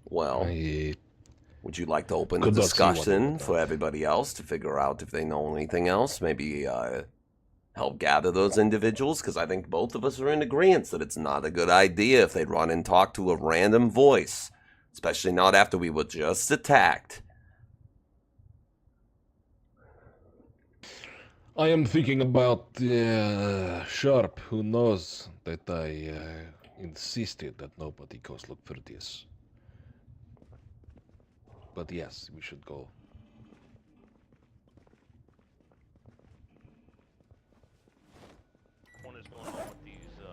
Well, I would you like to open the could not see one discussion of for them. everybody else to figure out if they know anything else? Maybe help gather those individuals? Because I think both of us are in agreement that it's not a good idea if they run and talk to a random voice, especially not after we were just attacked. I am thinking about Sharp, who knows that I insisted that nobody goes look for this. But yes, we should go.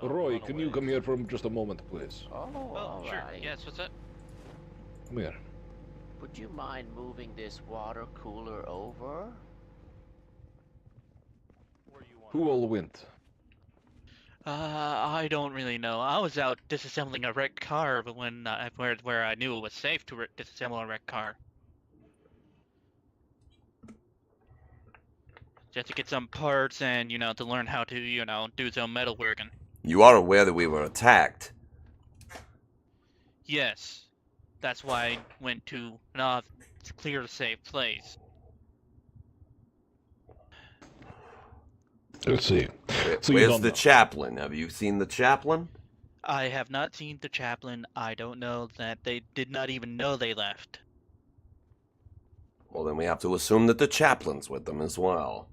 Roy, can you come here for just a moment, please? Oh, Oh, sure. alright. Yes, what's up? Come here. Would you mind moving this water cooler over? Who all went? I don't really know. I was out disassembling a wrecked car, but when where I knew it was safe to disassemble a wrecked car. Just to get some parts and, to learn how to, do some metalworking. You are aware that we were attacked. Yes. That's why I went to an clear, safe place. Let's see. So you Where's don't the know. chaplain? Have you seen the chaplain? I have not seen the chaplain. I don't know that they did not even know they left. Well, then we have to assume that the chaplain's with them as well.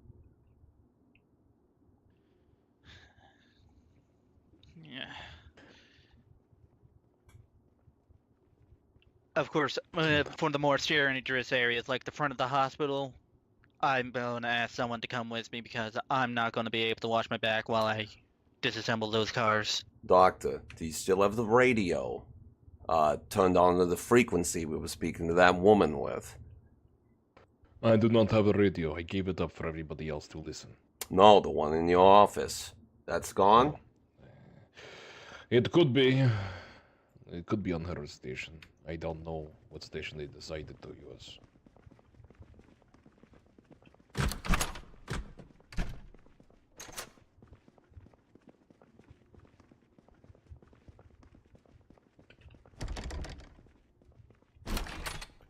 Yeah. Of course, for the more dangerous areas, like the front of the hospital, I'm going to ask someone to come with me because I'm not going to be able to watch my back while I disassemble those cars. Doctor, do you still have the radio turned on to the frequency we were speaking to that woman with? I do not have a radio. I gave it up for everybody else to listen. No, the one in your office. That's gone? It could be. It could be on her station. I don't know what station they decided to use.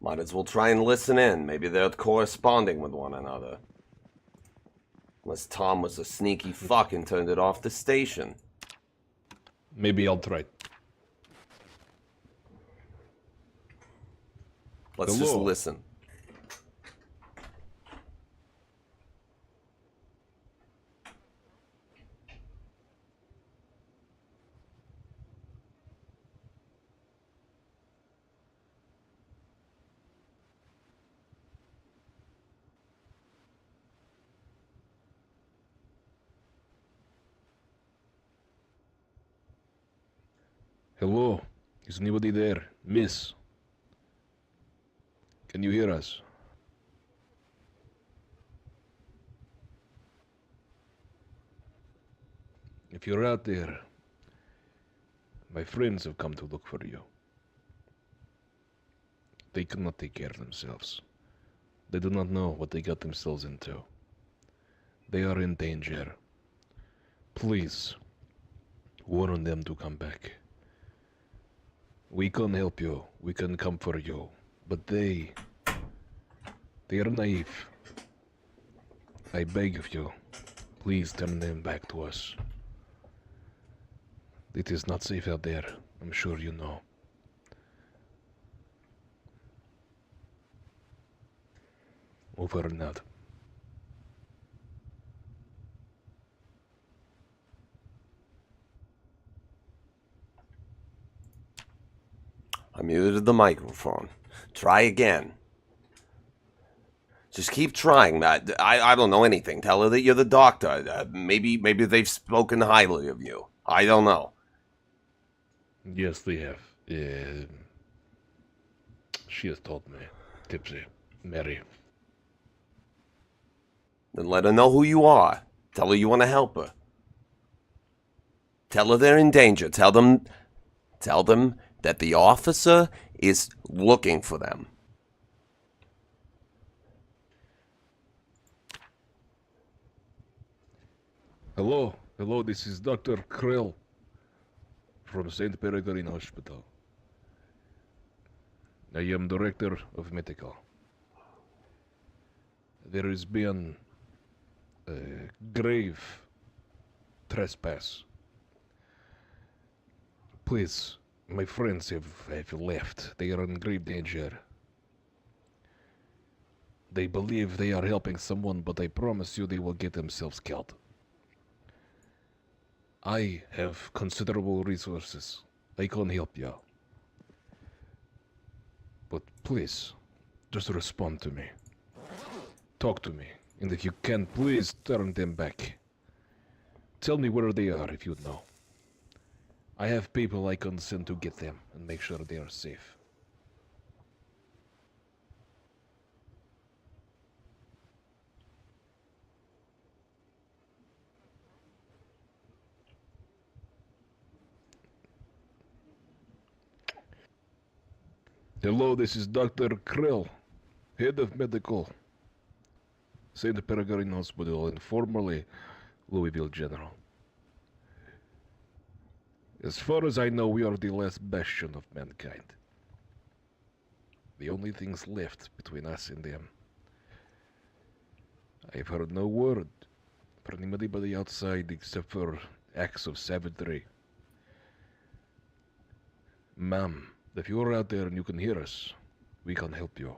Might as well try and listen in. Maybe they're corresponding with one another. Unless Tom was a sneaky fuck and turned it off the station. Maybe I'll try. Let's just Hello. listen. Hello? Is anybody there? Miss? Can you hear us? If you're out there, my friends have come to look for you. They cannot take care of themselves. They do not know what they got themselves into. They are in danger. Please, warn them to come back. We can help you. We can come for you. But they are naive. I beg of you, please turn them back to us. It is not safe out there, I'm sure you know. Over and out. I muted the microphone. Try again. Just keep trying. I don't know anything. Tell her that you're the doctor. Maybe they've spoken highly of you. I don't know. Yes, they have. She has told me. Tipsy. Mary. Then let her know who you are. Tell her you want to help her. Tell her they're in danger. Tell them that the officer is looking for them. Hello, this is Dr. Krill from St. Peregrine Hospital. I am director of medical. There has been a grave trespass. Please, my friends have left. They are in grave danger. They believe they are helping someone, but I promise you they will get themselves killed. I have considerable resources. I can help you. But please, just respond to me. Talk to me. And if you can, please turn them back. Tell me where they are if you know. I have people I can send to get them and make sure they are safe. Hello, this is Dr. Krill, head of medical, St. Peregrine Hospital, and formerly Louisville General. As far as I know, we are the last bastion of mankind. The only things left between us and them. I've heard no word from anybody outside except for acts of savagery. Ma'am, if you're out there and you can hear us, we can help you.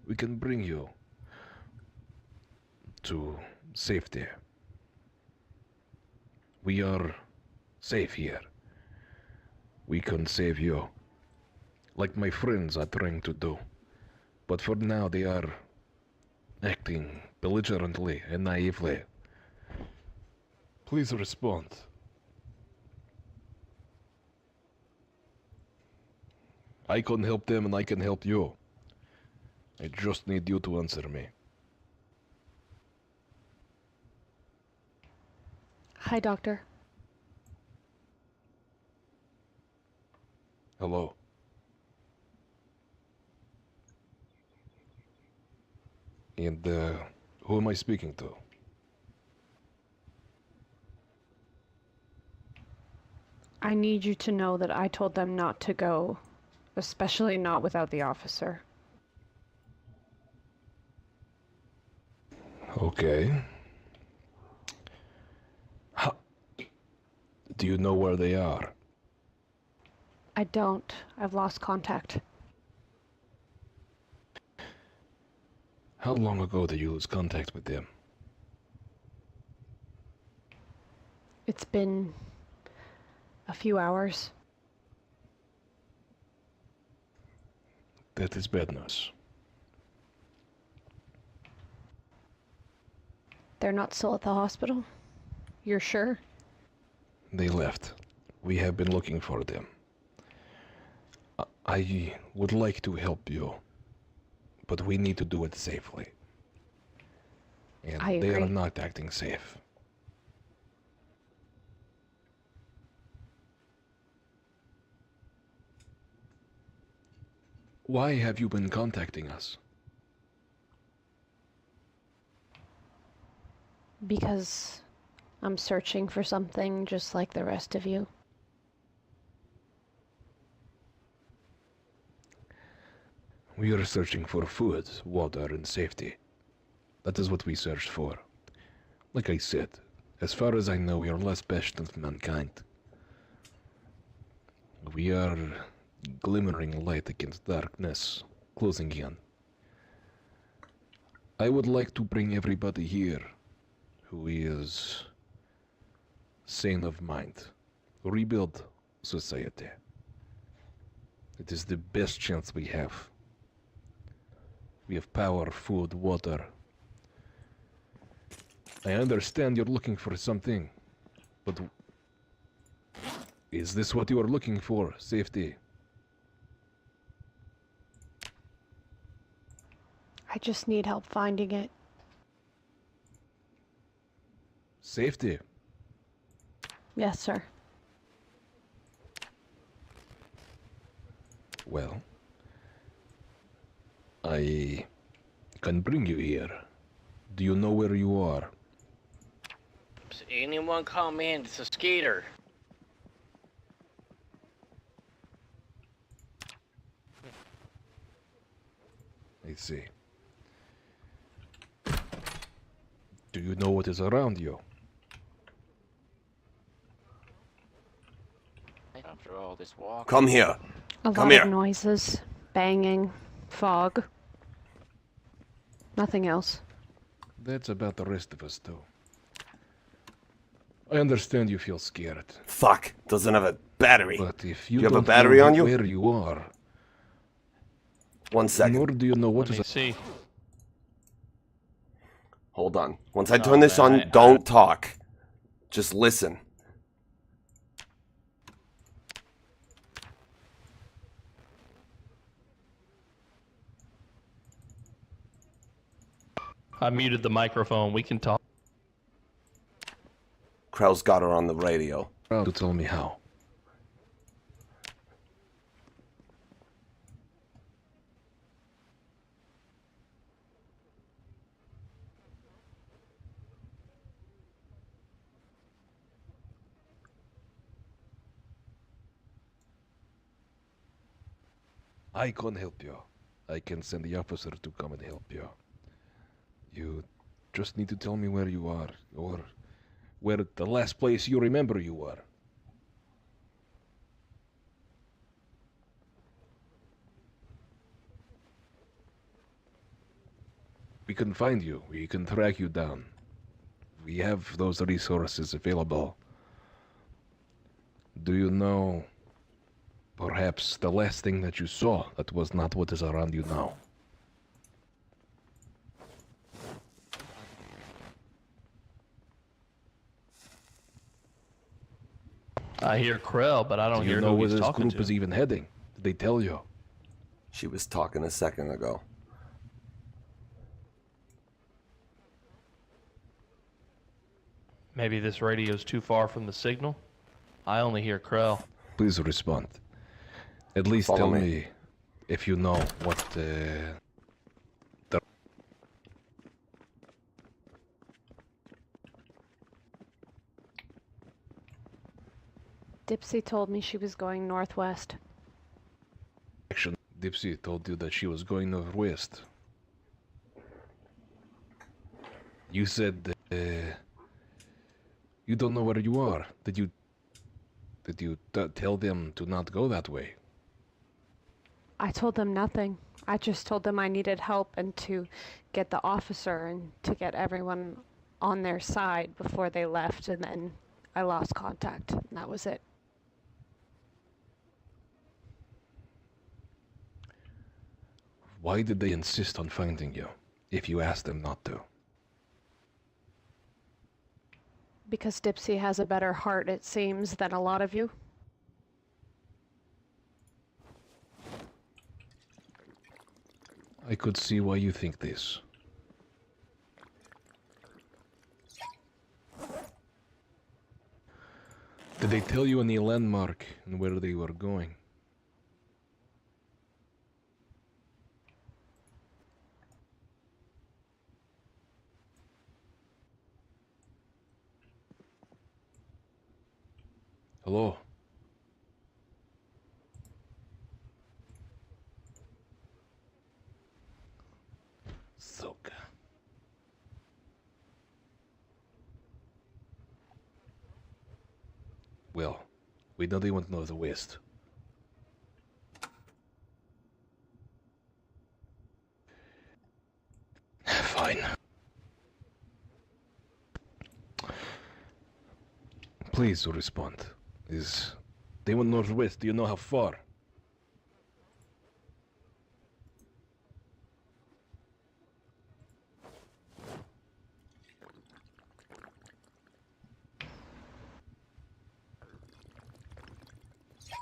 We can bring you to safety. We are safe here. We can save you, like my friends are trying to do. But for now, they are acting belligerently and naively. Please respond. I can help them and I can help you. I just need you to answer me. Hi, Doctor. Hello. And, who am I speaking to? I need you to know that I told them not to go, especially not without the officer. Okay. How... Do you know where they are? I don't. I've lost contact. How long ago did you lose contact with them? It's been a few hours. That is bad news. They're not still at the hospital? You're sure? They left. We have been looking for them. I would like to help you, but we need to do it safely. And I they agree. are not acting safe. Why have you been contacting us? Because I'm searching for something just like the rest of you. We are searching for food, water, and safety. That is what we searched for. Like I said, as far as I know, we are less passionate than mankind. We are glimmering light against darkness, closing in. I would like to bring everybody here who is sane of mind, rebuild society. It is the best chance we have. We have power, food, water. I understand you're looking for something, but is this what you are looking for? Safety? I just need help finding it. Safety? Yes, sir. Well, I can bring you here. Do you know where you are? Does anyone come in? It's a Skeeter. I see. Do you know what is around you? After all this walking. Come here. A Come lot here. of noises, banging, fog. Nothing else. That's about the rest of us, too. I understand you feel scared, Fuck. Doesn't have a battery. but if you You have a don't battery know on you? where you are, 1 second. nor do you know what Let me is see. Hold on. Once I No, turn this man, on, don't talk. Just listen. I muted the microphone. We can talk. Krell's got her on the radio. proud to tell me how. I can help you. I can send the officer to come and help you. You just need to tell me where you are, or where the last place you remember you were. We can find you. We can track you down. We have those resources available. Do you know, perhaps, the last thing that you saw that was not what is around you now? I hear Krell, but I don't Do you hear know who where he's this talking group to. is even heading? Did they tell you? She was talking a second ago. Maybe this radio's too far from the signal. I only hear Krell. Please respond. At least Follow tell me. me if you know what Dipsy told me she was going northwest. direction. Dipsy told you that she was going northwest. You said you don't know where you are. Did you tell them to not go that way? I told them nothing. I just told them I needed help and to get the officer and to get everyone on their side before they left, and then I lost contact, and that was it. Why did they insist on finding you, if you asked them not to? Because Dipsy has a better heart, it seems, than a lot of you. I could see why you think this. Did they tell you any landmark and where they were going? Hello? Soka. Well, we know they went northwest. Fine. Please respond. They went northwest. Do you know how far?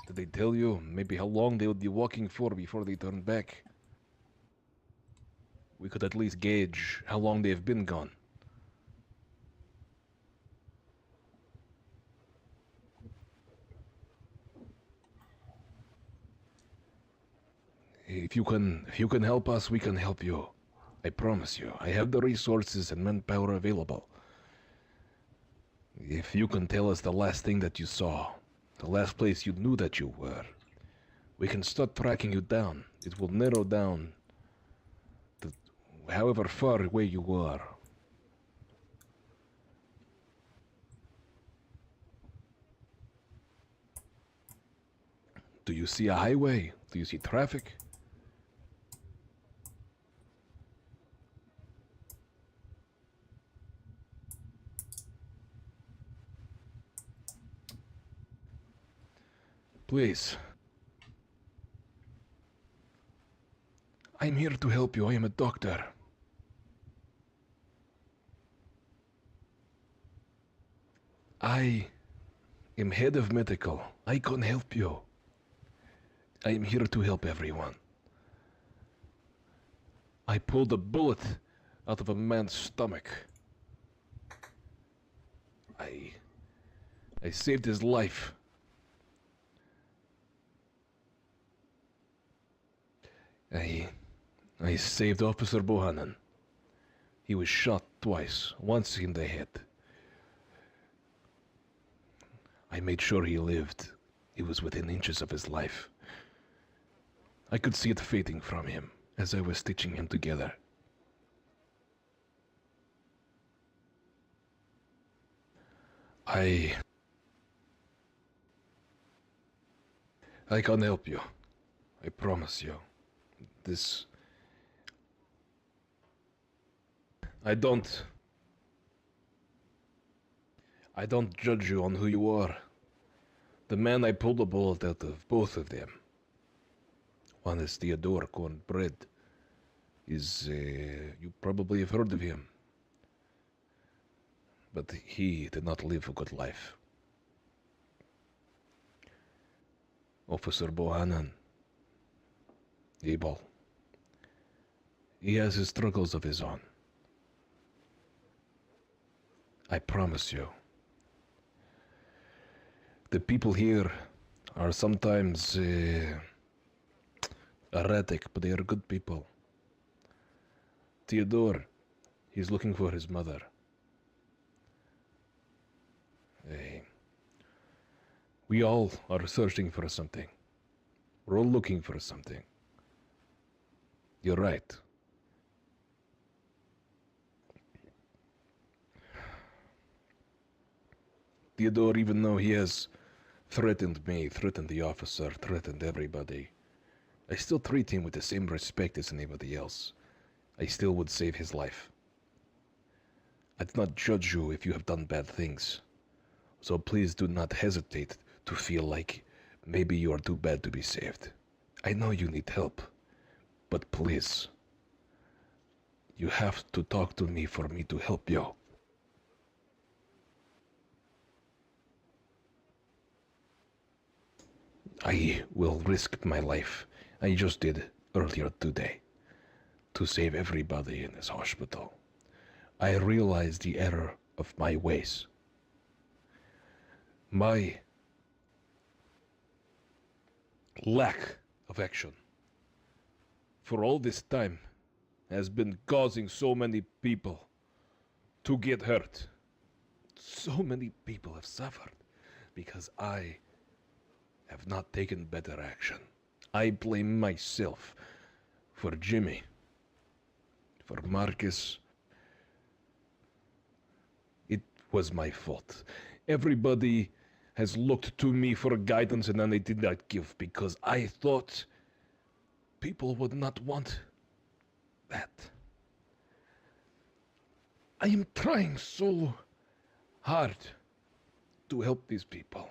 Did they tell you maybe how long they would be walking for before they turned back? We could at least gauge how long they have been gone. If you can help us, we can help you. I promise you. I have the resources and manpower available. If you can tell us the last thing that you saw, the last place you knew that you were, we can start tracking you down. It will narrow down however far away you are. Do you see a highway? Do you see traffic? Please. I'm here to help you. I am a doctor. I am head of medical. I can help you. I am here to help everyone. I pulled a bullet out of a man's stomach. I saved his life. I saved Officer Bohannon. He was shot twice, once in the head. I made sure he lived. He was within inches of his life. I could see it fading from him as I was stitching him together. I can help you. I promise you. I don't judge you on who you are. The man I pulled a bullet out of, both of them. One is Theodore Cornbread. You probably have heard of him. But he did not live a good life. Officer Bohannon. Abel. He has his struggles of his own. I promise you. The people here are sometimes erratic, but they are good people. Theodore, he's looking for his mother. Hey, we all are searching for something. We're all looking for something. You're right. Theodore, even though he has threatened me, threatened the officer, threatened everybody, I still treat him with the same respect as anybody else. I still would save his life. I do not judge you if you have done bad things. So please do not hesitate to feel like maybe you are too bad to be saved. I know you need help, but please, you have to talk to me for me to help you. I will risk my life. I just did earlier today to save everybody in this hospital. I realize the error of my ways. My lack of action for all this time has been causing so many people to get hurt. So many people have suffered because I have not taken better action. I blame myself for Jimmy, for Marcus. It was my fault. Everybody has looked to me for guidance and then they did not give because I thought people would not want that. I am trying so hard to help these people,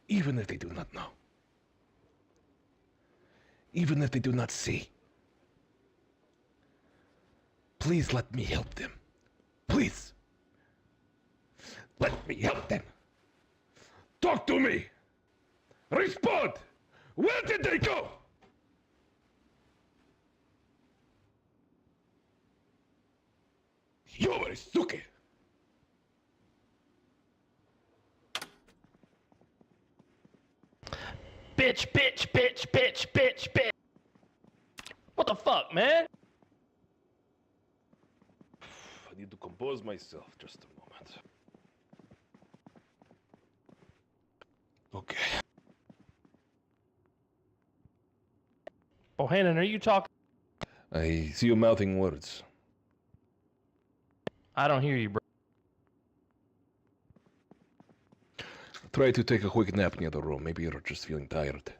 even if they do not know. Even if they do not see. Please let me help them. Please. Let me help them. Talk to me. Respond. Where did they go? Yobarisuke. Bitch, bitch, bitch, bitch, bitch, bitch. What the fuck, man? I need to compose myself just a moment. Okay. Bohannon, are you talking? I see you mouthing words. I don't hear you, bro. Try to take a quick nap near the room. Maybe you're just feeling tired.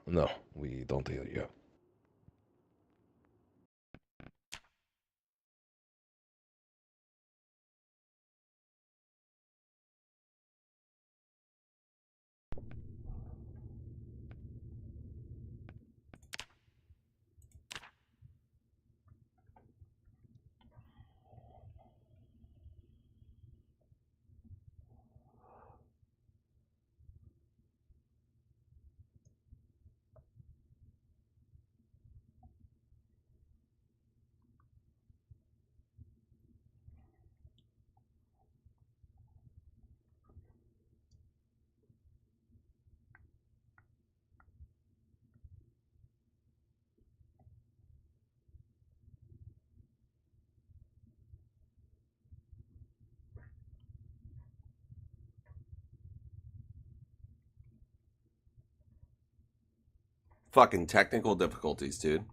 No, we don't hear you. Fucking technical difficulties, dude.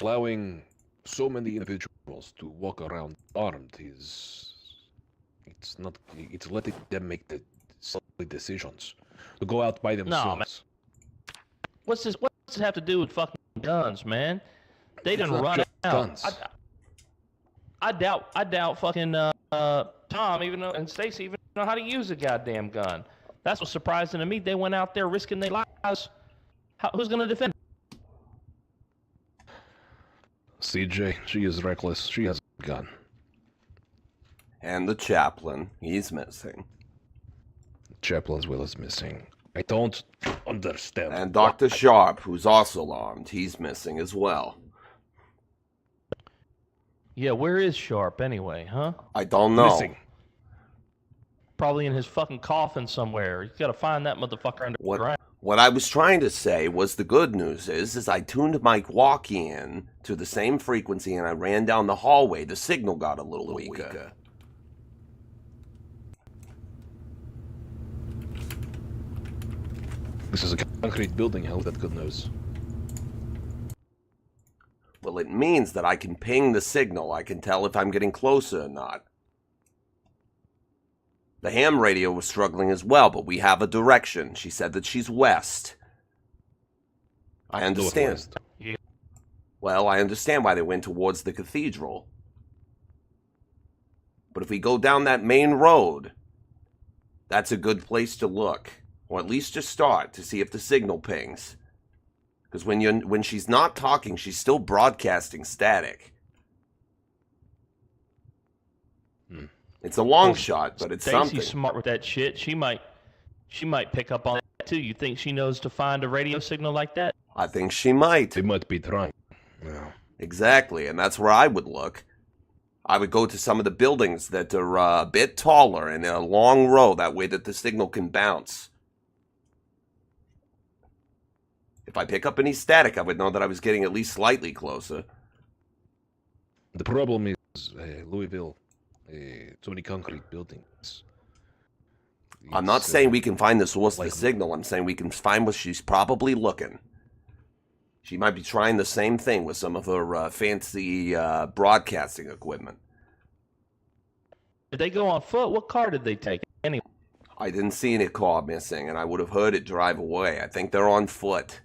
allowing so many individuals to walk around armed is... It's letting them make the silly decisions. To go out by themselves. What's this have to do with fucking guns, man? They didn't not run just out. guns. I doubt fucking Tom and Stacy even know how to use a goddamn gun. That's what's surprising to me. They went out there risking their lives. Who's gonna defend? CJ, she is reckless. She has a gun. And the chaplain, he's missing. Chaplain's will is missing. I don't understand. And Dr. Sharp, who's also armed, he's missing as well. Yeah, where is Sharp anyway, huh? I don't know. Missing. Probably in his fucking coffin somewhere. You gotta find that motherfucker underground. What I was trying to say was the good news is I tuned my walkie-in to the same frequency and I ran down the hallway. The signal got a little weaker. This is a concrete building. How's that good news? Well, it means that I can ping the signal. I can tell if I'm getting closer or not. The ham radio was struggling as well, but we have a direction. She said that she's west. I understand. Northwest. Yeah. Well, I understand why they went towards the cathedral. But if we go down that main road, that's a good place to look. Or at least just start to see if the signal pings. Because when she's not talking, she's still broadcasting static. It's a long shot, but it's something. Stacy's smart with that shit. She might pick up on that too. You think she knows to find a radio signal like that? I think she might. They might be trying. Yeah. Exactly, and that's where I would look. I would go to some of the buildings that are a bit taller and in a long row, that way that the signal can bounce. If I pick up any static, I would know that I was getting at least slightly closer. The problem is Louisville, too many concrete buildings. I'm not saying we can find the source of the signal. I'm saying we can find where she's probably looking. She might be trying the same thing with some of her fancy broadcasting equipment. Did they go on foot? What car did they take? Anyway, I didn't see any car missing, and I would have heard it drive away. I think they're on foot.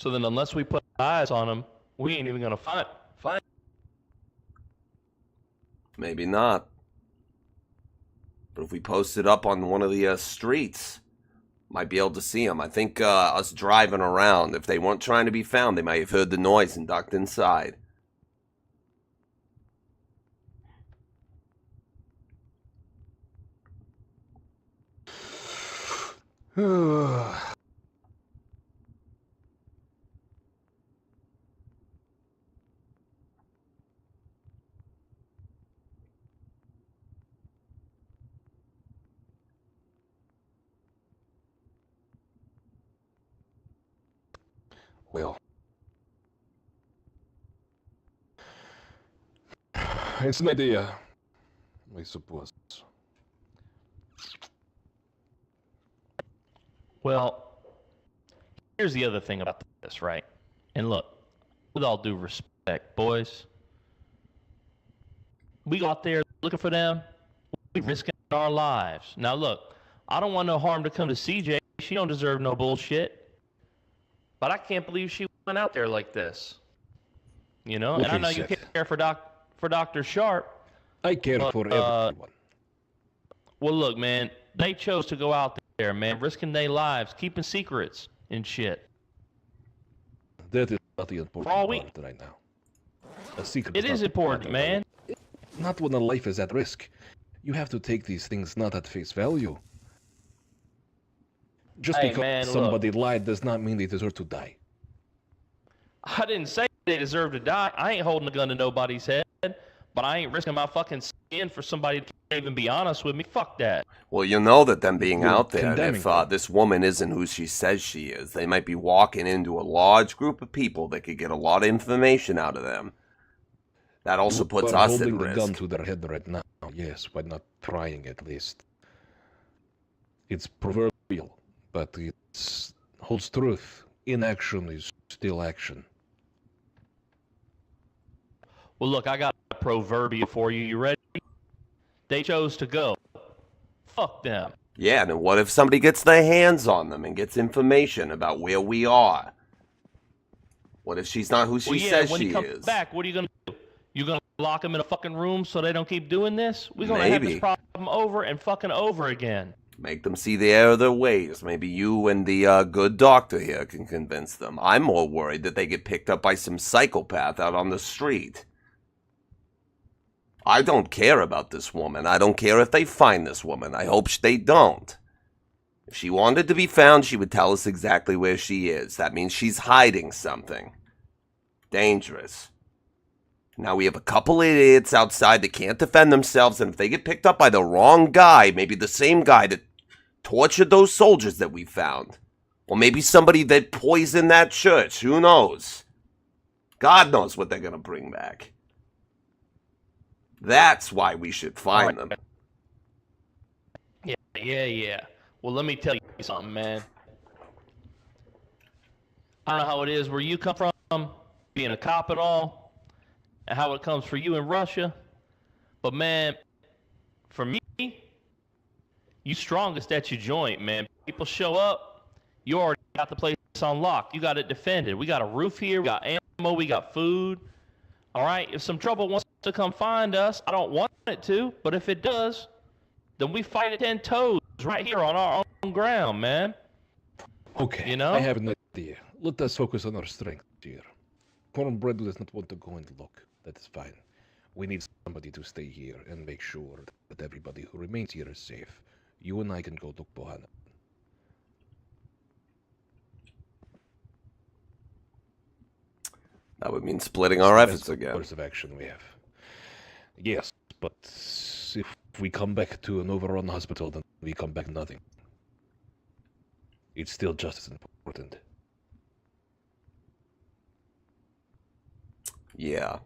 so then unless we put eyes on them, we ain't even gonna find. Maybe not. But if we post it up on one of the streets, might be able to see them. I think us driving around, if they weren't trying to be found, they might have heard the noise and ducked inside. Well, it's an idea, I suppose. Well, here's the other thing about this, right? And look, with all due respect, boys, we go out there looking for them, we risking our lives. Now look, I don't want no harm to come to CJ. She don't deserve no bullshit. But I can't believe she went out there like this. You know? And I know you care for Dr. Sharp. I care for everyone. Well, look, man, they chose to go out there, man, risking their lives, keeping secrets and shit. That is not the important part right now. A secret. It is important, man. Not when a life is at risk. You have to take these things not at face value. Just because somebody lied does not mean they deserve to die. I didn't say they deserve to die. I ain't holding a gun to nobody's head, but I ain't risking my fucking skin for somebody to even be honest with me. Fuck that. Well, you know that them being out there, if this woman isn't who she says she is, they might be walking into a large group of people that could get a lot of information out of them. That also puts us at risk. Holding the gun to their head right now, yes, but not trying at least. It's proverbial, but it holds truth. inaction is still action. Well, look, I got a proverbial for you. You ready? They chose to go. Fuck them. Yeah, and what if somebody gets their hands on them and gets information about where we are? What if she's not who she says when she he comes is? back, what are you gonna do? You gonna lock them in a fucking room so they don't keep doing this? We're gonna have this problem over and fucking over again. Make them see the error of their ways. Maybe you and the good doctor here can convince them. I'm more worried that they get picked up by some psychopath out on the street. I don't care about this woman. I don't care if they find this woman. I hope they don't. If she wanted to be found, she would tell us exactly where she is. That means she's hiding something. Dangerous. Now we have a couple idiots outside that can't defend themselves, and if they get picked up by the wrong guy, maybe the same guy that tortured those soldiers that we found, or maybe somebody that poisoned that church, who knows? God knows what they're going to bring back. That's why we should find them. Yeah. Well, let me tell you something, man. I don't know how it is where you come from, being a cop at all, and how it comes for you in Russia. But, man, for me, you strongest at your joint, man. People show up, you already got the place unlocked. You got it defended. We got a roof here, we got ammo, we got food. All right, if some trouble wants to come find us, I don't want it to, but if it does, then we fight it 10 toes right here on our own ground, man. Okay, you know? I have an idea. Let us focus on our strength here. Cornbread does not want to go and look. That is fine. We need somebody to stay here and make sure that everybody who remains here is safe. You and I can go look Bohanna. That would mean splitting our efforts again. Course of action we have. Yes, but if we come back to an overrun hospital, then we come back nothing. It's still just as important. Yeah.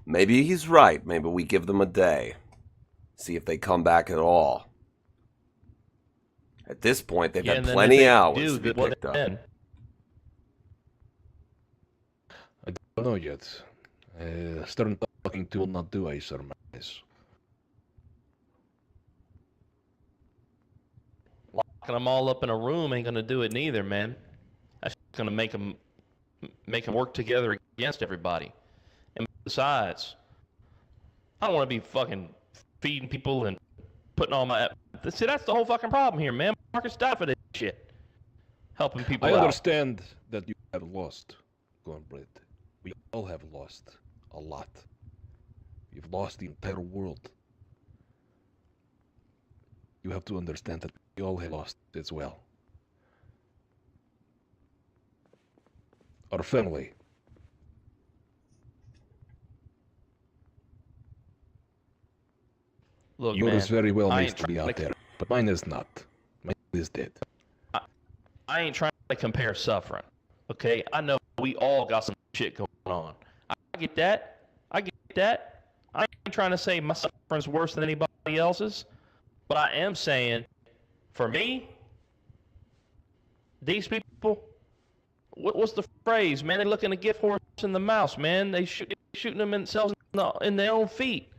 Maybe he's right. Maybe we give them a day. See if they come back at all. At this point, they've had plenty of hours to be picked up. I don't know yet. Stern talking to will not do, I surmise. Locking them all up in a room ain't gonna do it neither, man. That's gonna make them work together against everybody. And besides, I don't want to be fucking feeding people and putting all my... See, that's the whole fucking problem here, man. Marcus died for this shit. Helping people out. I understand that you have lost, Cornbread. We all have lost a lot. You've lost the entire world. You have to understand that we all have lost as well. Our family. Look, yours man, very well needs to be out there, but mine is not. Mine is dead. I ain't trying to compare suffering, okay? I know we all got some shit going on. I get that. I ain't trying to say my suffering's worse than anybody else's, but I am saying, for me, these people, what's the phrase, man? They're looking to get horse in the mouse, man. They shooting themselves in their own feet.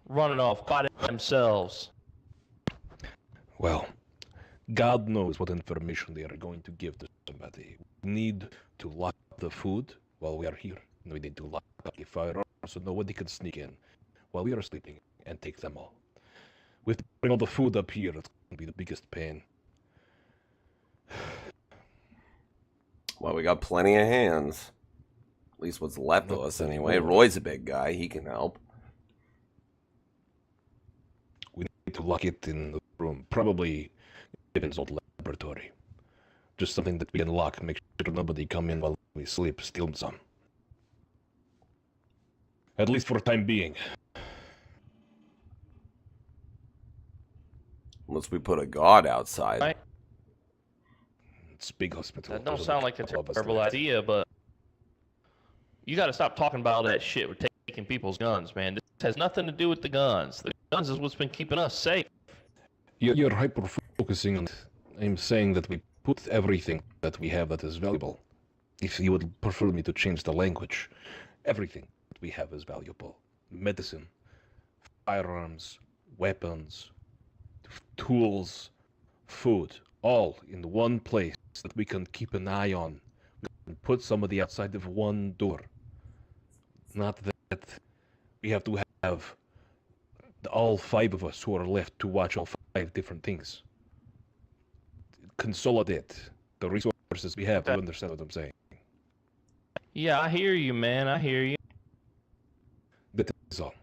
Running off by themselves. Well, God knows what information they are going to give to somebody. We need to lock the food while we are here. We need to lock up the firearms so nobody can sneak in while we are sleeping and take them all. We have to bring all the food up here. That's going to be the biggest pain. Well, we got plenty of hands. At least what's left of us anyway. Roy's a big guy. He can help. We need to lock it in the room. Probably Gibbons' old laboratory. Just something that we can lock. Make sure nobody come in while we sleep. Steal some. At least for the time being. Unless we put a guard outside. Right. It's a big hospital. That don't sound like a terrible idea, but you got to stop talking about all that shit with taking people's guns, man. This has nothing to do with the guns. The guns is what's been keeping us safe. You're hyper-focusing on I'm saying that we put everything that we have that is valuable. If you would prefer me to change the language, everything that we have is valuable. Medicine, firearms, weapons, tools, food, all in one place that we can keep an eye on. We can put somebody outside of one door. Not that we have to have all 5 of us who are left to watch all 5 different things. Consolidate the resources we have. Do you understand what I'm saying? Yeah, I hear you, man. I hear you. That is all.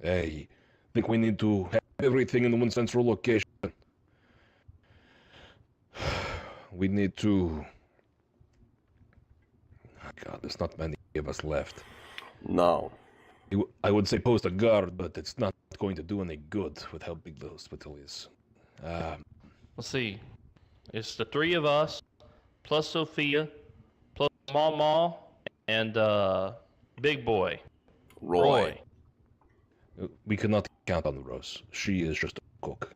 I think we need to have everything in one central location. We need to... Oh God, there's not many of us left. No. I would say post a guard, but it's not going to do any good with how big the hospital is. Let's see. It's the 3 of us, plus Sophia, plus Mama, and Big Boy. Roy. We cannot count on Rose. She is just a cook.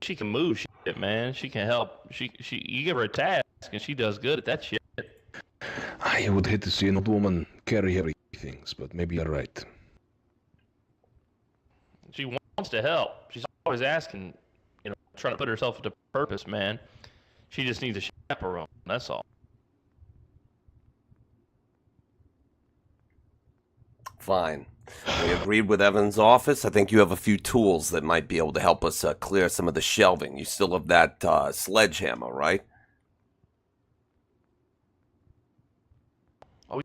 She can move shit, man. She can help. You give her a task, and she does good at that shit. I would hate to see an old woman carry heavy things, but maybe you're right. She wants to help. She's always asking, trying to put herself into purpose, man. She just needs a chaperone. That's all. Fine. We agreed with Evan's office. I think you have a few tools that might be able to help us clear some of the shelving. You still have that sledgehammer, right? Oh.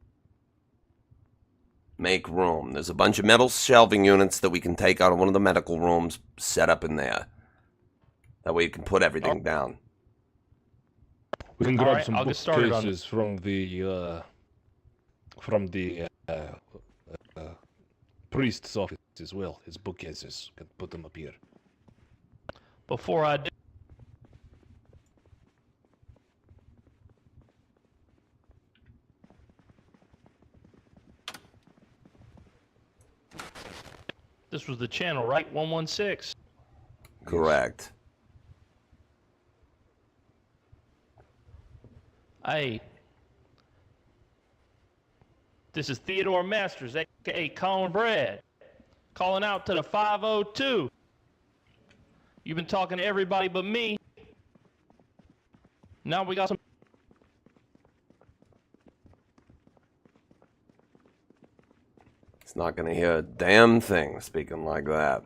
Make room. There's a bunch of metal shelving units that we can take out of one of the medical rooms, set up in there. That way you can put everything down. We can grab right, some I'll get started on bookcases from the priest's office as well. His bookcases. Can put them up here. Before I do, this was the channel, right? 116. Correct. Hey, this is Theodore Masters, aka Colin Brad, calling out to the 502. You've been talking to everybody but me. Now we got some. It's not going to hear a damn thing speaking like that.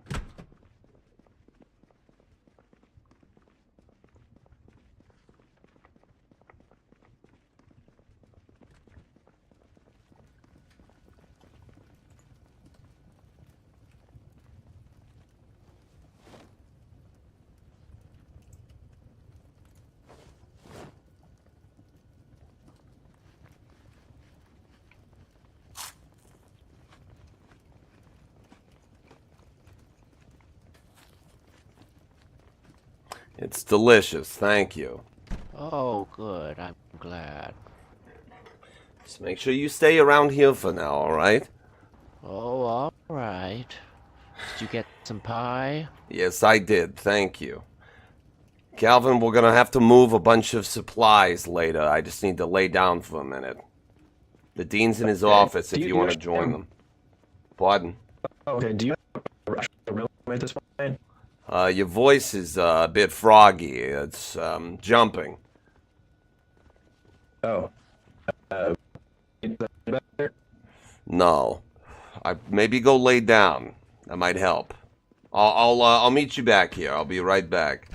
It's delicious, thank you. Oh, good. I'm glad. Just make sure you stay around here for now, alright? Oh, all right. Did you get some pie? Yes, I did, thank you. Calvin, we're gonna have to move a bunch of supplies later. I just need to lay down for a minute. The dean's in his office if you want to join them. Pardon? Okay, do you have a rush to really at this point? Your voice is a bit froggy. It's jumping. Oh. Better? No. Maybe go lay down. That might help. I'll meet you back here. I'll be right back.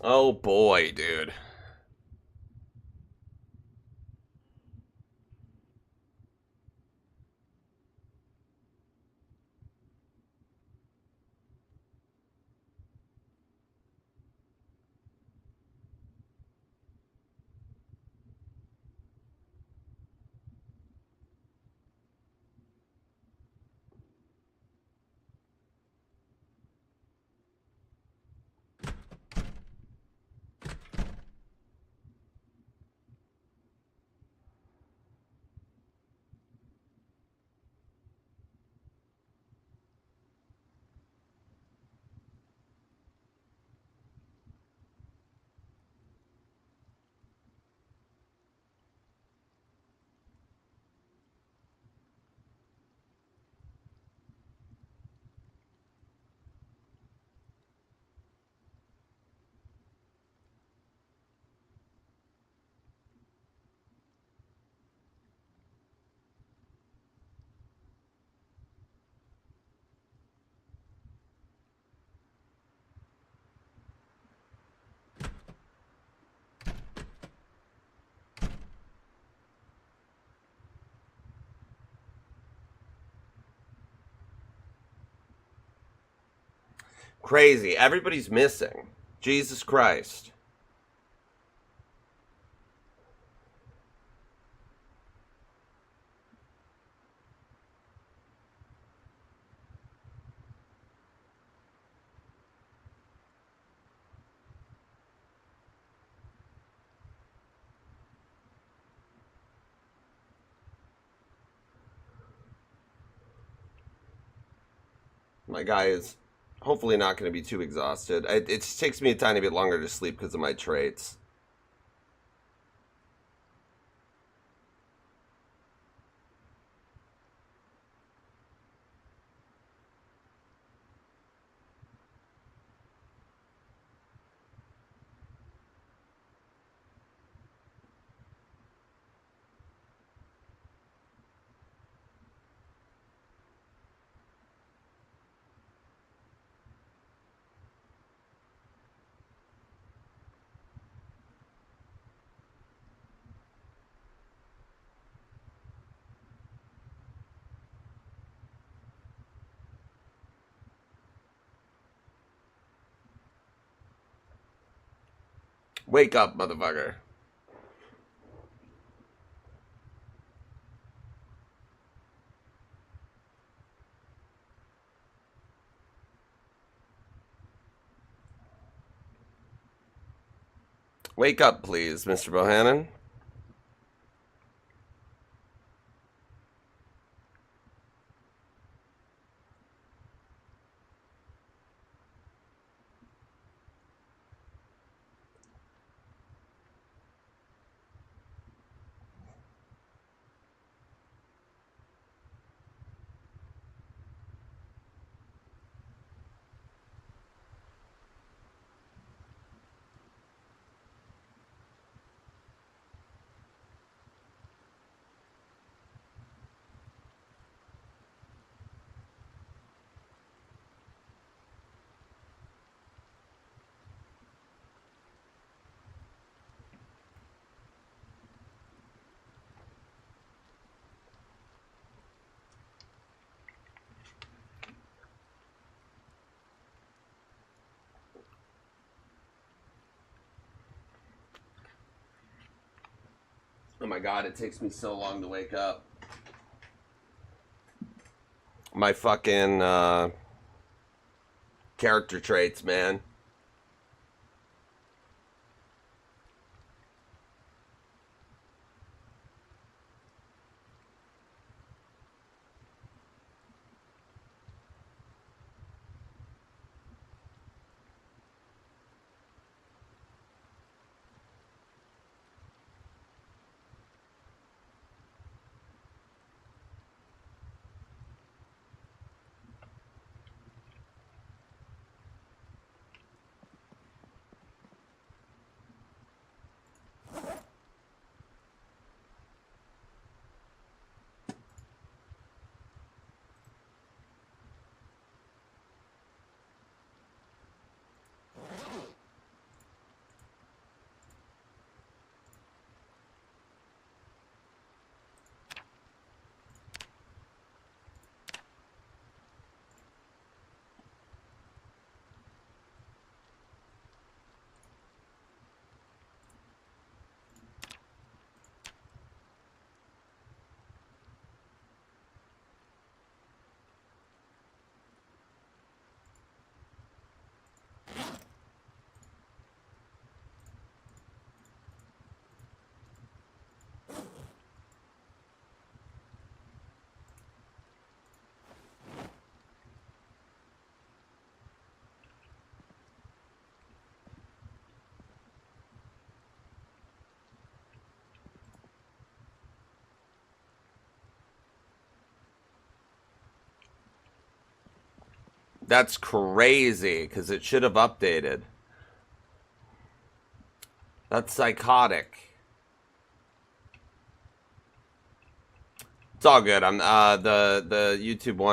Oh boy, dude. Crazy. Everybody's missing. Jesus Christ. My guy is hopefully not going to be too exhausted. It just takes me a tiny bit longer to sleep because of my traits. Wake up, motherfucker. Wake up, please, Mr. Bohannon. Oh my god, it takes me so long to wake up. My fucking character traits, man. That's crazy, because it should have updated. That's psychotic. It's all good. I'm the YouTube one